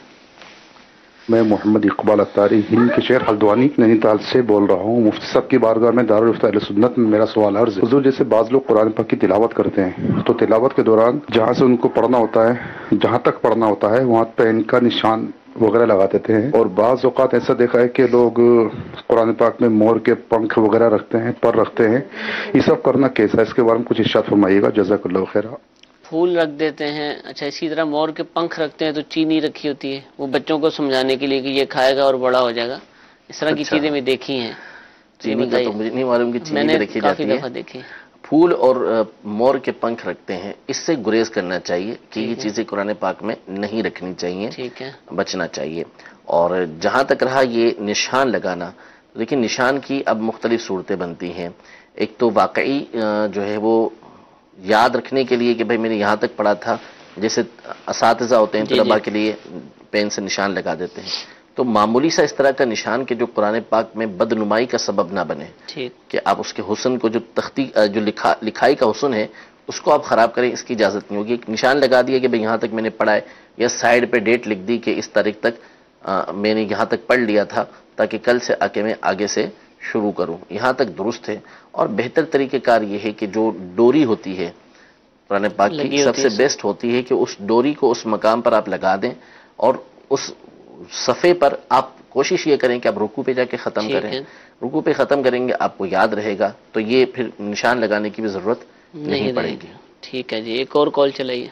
[SPEAKER 8] میں محمد اقبال اتاری ہند کے شہر ہلدوانی نینی تال سے بول رہا ہوں۔ مفتی صاحب کی بارگاہ میں دارالفتہ اہل سنت میں میرا سوال عرض ہے، حضور جیسے بعض لوگ قرآن پاک کی تلاوت کرتے ہیں تو تلاوت کے دوران جہاں سے ان کو پڑھنا ہوتا ہے، جہاں تک پڑھنا ہوتا ہے وہاں پہ ان کا نشان وغیرہ لگا دیتے ہیں، اور بعض اوقات ایسا دیکھا ہے کہ لوگ قرآن پاک میں مور کے پنکھ وغیرہ رکھتے ہیں، پر رکھتے ہیں، یہ سب کرنا کیسا ہے؟ اس کے بارے میں کچھ ارشاد فرمائیے گا، جزاک اللہ خیر۔
[SPEAKER 2] پھول رکھ دیتے ہیں، اچھا اسی طرح مور کے پنکھ رکھتے ہیں تو چینی رکھی ہوتی ہے، وہ بچوں کو سمجھانے کے لیے کہ یہ کھائے گا اور بڑا ہو جائے گا، اس طرح کی چیزیں میں دیکھی ہیں۔
[SPEAKER 4] چینی کا تو مجھے نہیں معلوم کہ چینی میں رکھی جاتی ہے۔
[SPEAKER 2] کافی دفعہ دیکھی۔
[SPEAKER 4] پھول اور مور کے پنکھ رکھتے ہیں، اس سے گریز کرنا چاہیے کہ یہ چیزیں قرآن پاک میں نہیں رکھنی چاہیے،
[SPEAKER 2] ٹھیک ہے،
[SPEAKER 4] بچنا چاہیے۔ اور جہاں تک رہا یہ نشان لگانا، لیکن نشان کی اب مختلف صورتیں بنتی ہیں۔ ایک تو واقعی جو ہے وہ یاد رکھنے کے لیے کہ بھئی میں نے یہاں تک پڑھا تھا، جیسے اساتذہ ہوتے ہیں طلباء کے لیے پین سے نشان لگا دیتے ہیں، تو معمولی سا اس طرح کا نشان کہ جو قرآن پاک میں بدنمائی کا سبب نہ بنے، کہ آپ اس کے حسن کو جو جو لکھائی کا حسن ہے اس کو آپ خراب کریں، اس کی اجازت نہیں ہوگی۔ ایک نشان لگا دیا کہ بھئی یہاں تک میں نے پڑھا ہے، یا سائڈ پہ ڈیٹ لکھ دی کہ اس تاریخ تک میں نے یہاں تک پڑھ لیا تھا، تاکہ کل سے آ کے میں آگے سے شروع کروں، یہاں تک درست ہے۔ اور بہتر طریقہ کار یہ ہے کہ جو ڈوری ہوتی ہے قرآن پاک کی سب سے بیسٹ ہوتی ہے کہ اس ڈوری کو اس مقام پر آپ لگا دیں، اور اس صفحے پر آپ کوشش یہ کریں کہ آپ رکوع پہ جا کے ختم کریں، رکوع پہ ختم کریں گے آپ کو یاد رہے گا، تو یہ پھر نشان لگانے کی بھی ضرورت نہیں پڑے گی۔
[SPEAKER 2] ٹھیک ہے جی، ایک اور کال چلائیے۔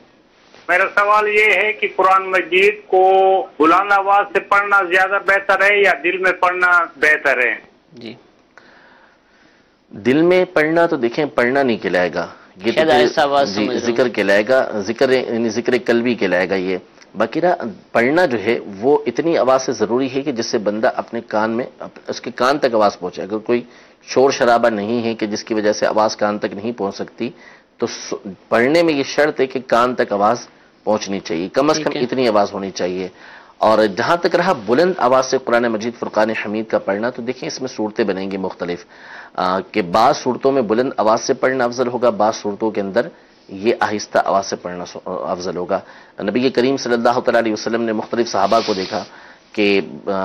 [SPEAKER 7] میرا سوال یہ ہے کہ قرآن مجید کو بلند آواز سے پڑھنا زیادہ بہتر ہے یا دل میں پڑھنا بہتر ہے؟
[SPEAKER 2] جی،
[SPEAKER 4] دل میں پڑھنا تو دیکھیں پڑھنا نہیں کہلائے گا، یہ تو ذکر کہلائے گا، ذکر یعنی ذکر قلبی کہلائے گا یہ۔ باقی رہا پڑھنا جو ہے وہ اتنی آواز سے ضروری ہے کہ جس سے بندہ اپنے کان میں اس کے کان تک آواز پہنچے۔ اگر کوئی شور شرابہ نہیں ہے کہ جس کی وجہ سے آواز کان تک نہیں پہنچ سکتی، تو پڑھنے میں یہ شرط ہے کہ کان تک آواز پہنچنی چاہیے، کم از کم اتنی آواز ہونی چاہیے۔ اور جہاں تک رہا بلند آواز سے قرآن مجید فرقان حمید کا پڑھنا، تو دیکھیں اس میں صورتیں بنیں گی مختلف، کہ بعض صورتوں میں بلند آواز سے پڑھنا افضل ہوگا، بعض صورتوں کے اندر یہ آہستہ آواز سے پڑھنا افضل ہوگا۔ نبی کریم صلی اللہ تعالیٰ علیہ وسلم نے مختلف صحابہ کو دیکھا کہ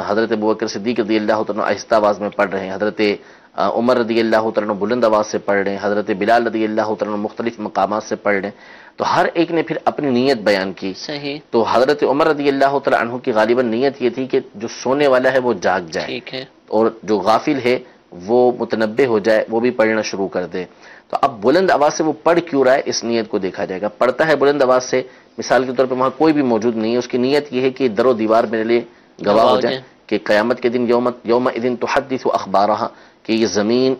[SPEAKER 4] حضرت ابوبکر صدیق رضی اللہ تعالیٰ آہستہ آواز میں پڑھ رہے ہیں، حضرت عمر رضی اللہ تعالیٰ بلند آواز سے پڑھ رہے ہیں، حضرت بلال رضی اللہ تعالیٰ مختلف مقامات سے پڑھ رہے ہیں، تو ہر ایک نے پھر اپنی نیت بیان کی۔
[SPEAKER 2] صحیح۔
[SPEAKER 4] تو حضرت عمر رضی اللہ تعالیٰ عنہ کی غالباً نیت یہ تھی کہ جو سونے والا ہے وہ جاگ جائے،
[SPEAKER 2] ٹھیک ہے،
[SPEAKER 4] اور جو غافل ہے وہ متنبہ ہو جائے، وہ بھی پڑھنا شروع کر دے۔ تو اب بلند آواز سے وہ پڑھ کیوں رہا ہے، اس نیت کو دیکھا جائے گا۔ پڑھتا ہے بلند آواز سے، مثال کے طور پہ وہاں کوئی بھی موجود نہیں ہے، اس کی نیت یہ ہے کہ در و دیوار میرے لیے گواہ ہو جائے کہ قیامت کے دن یوم تحدث اخبارہا، کہ یہ زمین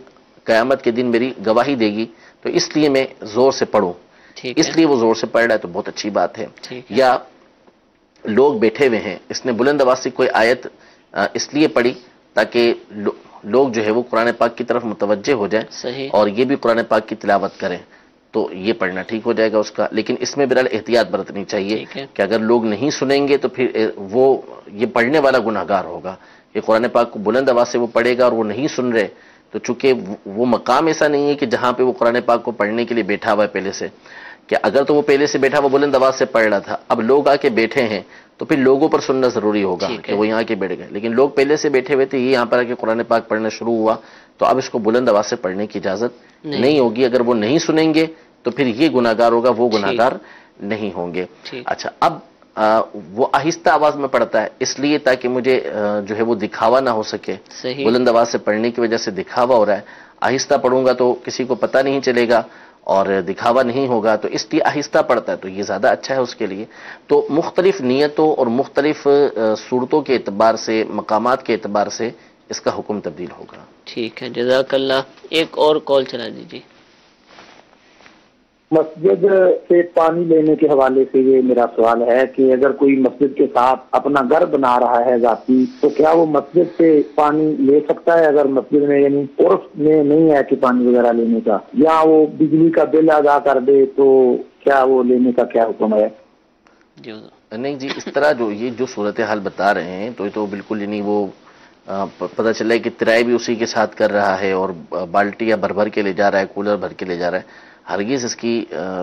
[SPEAKER 4] قیامت کے دن میری گواہی دے گی، تو اس لیے میں زور سے پڑھوں، اس لیے وہ زور سے پڑھ رہا ہے، تو بہت اچھی بات ہے۔ یا لوگ بیٹھے ہوئے ہیں، اس نے بلند آواز سے کوئی آیت اس لیے پڑھی تاکہ لوگ جو ہے وہ قرآن پاک کی طرف متوجہ ہو جائیں اور یہ بھی قرآن پاک کی تلاوت کریں، تو یہ پڑھنا ٹھیک ہو جائے گا اس کا۔ لیکن اس میں بہرحال احتیاط برتنی چاہیے کہ اگر لوگ نہیں سنیں گے تو پھر وہ یہ پڑھنے والا گناہگار ہوگا۔ یہ قرآن پاک کو بلند آواز سے وہ پڑھے گا اور وہ نہیں سن رہے، تو چونکہ وہ مقام ایسا نہیں ہے کہ جہاں پہ وہ قرآن پاک کو پڑھنے کے لیے بیٹھا ہوا ہے پہلے سے، کہ اگر تو وہ پہلے سے بیٹھا ہوا بلند آواز سے پڑھ رہا تھا، اب لوگ آ کے بیٹھے ہیں تو پھر لوگوں پر سننا ضروری ہوگا کہ وہ یہاں کے بیٹھ گئے، لیکن لوگ پہلے سے بیٹھے ہوئے تھے، یہ یہاں پر آ کے قرآن پاک پڑھنا شروع ہوا، تو اب اس کو بلند آواز سے پڑھنے کی اجازت نہیں ہوگی۔ اگر وہ نہیں سنیں گے تو پھر یہ گناہگار ہوگا، وہ گناہگار نہیں ہوں گے۔ اچھا، اب وہ آہستہ آواز میں پڑھتا ہے اس لیے تاکہ مجھے جو ہے وہ دکھاوا نہ ہو سکے، بلند آواز سے پڑھنے کی وجہ سے دکھاوا ہو رہا ہے، آہستہ پڑھوں گا تو کسی کو پتہ نہیں چلے گا اور دکھاوا نہیں ہوگا، تو اس لیے آہستہ پڑھتا ہے، تو یہ زیادہ اچھا ہے اس کے لیے۔ تو مختلف نیتوں اور مختلف صورتوں کے اعتبار سے، مقامات کے اعتبار سے اس کا حکم تبدیل ہوگا۔
[SPEAKER 2] ٹھیک ہے، جزاک اللہ۔ ایک اور کال چلا دیجیے۔
[SPEAKER 9] مسجد سے پانی لینے کے حوالے سے یہ میرا سوال ہے کہ اگر کوئی مسجد کے ساتھ اپنا گھر بنا رہا ہے ذاتی، تو کیا وہ مسجد سے پانی لے سکتا ہے؟ اگر مسجد میں یعنی عرف میں نہیں ہے کہ پانی وغیرہ لینے کا، یا وہ بجلی کا بل ادا کر دے، تو کیا وہ لینے کا کیا حکم ہے؟
[SPEAKER 4] نہیں جی، اس طرح جو صورتحال بتا رہے ہیں تو یہ تو بالکل یعنی وہ پتہ چلا ہے کہ کرایہ بھی اسی کے ساتھ کر رہا ہے اور بالٹیاں بھر بھر کے لے جا رہا ہے، کولر بھر کے لے جا رہا ہے۔ ہرگز اس کی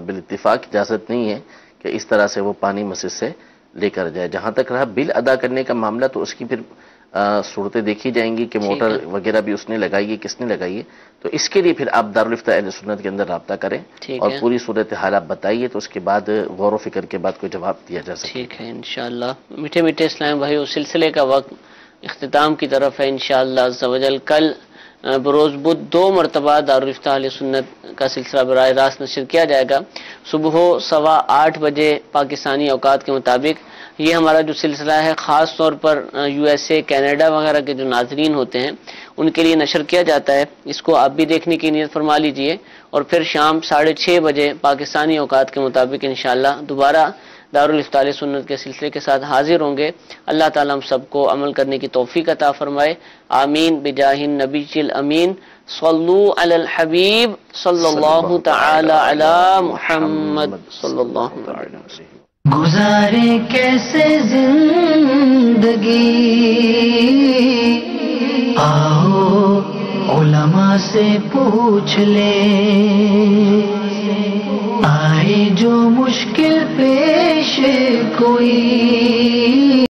[SPEAKER 4] بالاتفاق اجازت نہیں ہے کہ اس طرح سے وہ پانی مسجد سے لے کر جائے۔ جہاں تک رہا بل ادا کرنے کا معاملہ، تو اس کی پھر صورتیں دیکھی جائیں گی کہ موٹر وغیرہ بھی اس نے لگائی ہے، کس نے لگائی ہے، تو اس کے لیے پھر آپ دارالفتہ اہل سنت کے اندر رابطہ کریں اور پوری صورتحال آپ بتائیے، تو اس کے بعد غور و فکر کے بعد کوئی جواب دیا جا سکے۔
[SPEAKER 2] ٹھیک ہے انشاءاللہ۔ میٹھے میٹھے اسلام بھائی، اس سلسلے کا وقت اختتام کی طرف ہے انشاءاللہ عز و جل۔ کل بروز بدھ 2 مرتبہ دارالفتہ اہل سنت کا سلسلہ براہ راست نشر کیا جائے گا، صبح 8:15 بجے پاکستانی اوقات کے مطابق۔ یہ ہمارا جو سلسلہ ہے خاص طور پر USA، کینیڈا وغیرہ کے جو ناظرین ہوتے ہیں ان کے لیے نشر کیا جاتا ہے، اس کو آپ بھی دیکھنے کی نیت فرما لیجئے، اور پھر شام 6:30 بجے پاکستانی اوقات کے مطابق انشاءاللہ دوبارہ دارالفتہ اہل سنت کے سلسلے کے ساتھ حاضر ہوں گے۔ اللہ تعالیٰ ہم سب کو عمل کرنے کی توفیق عطا فرمائے، آمین بجاہ النبی الامین۔ صلو علی الحبیب صلی اللہ تعالی علی محمد صلی اللہ علیہ وسلم۔
[SPEAKER 1] گزارے کیسے زندگی، آؤ علماء سے پوچھ لیں، آئے جو مشکل پیش کوئی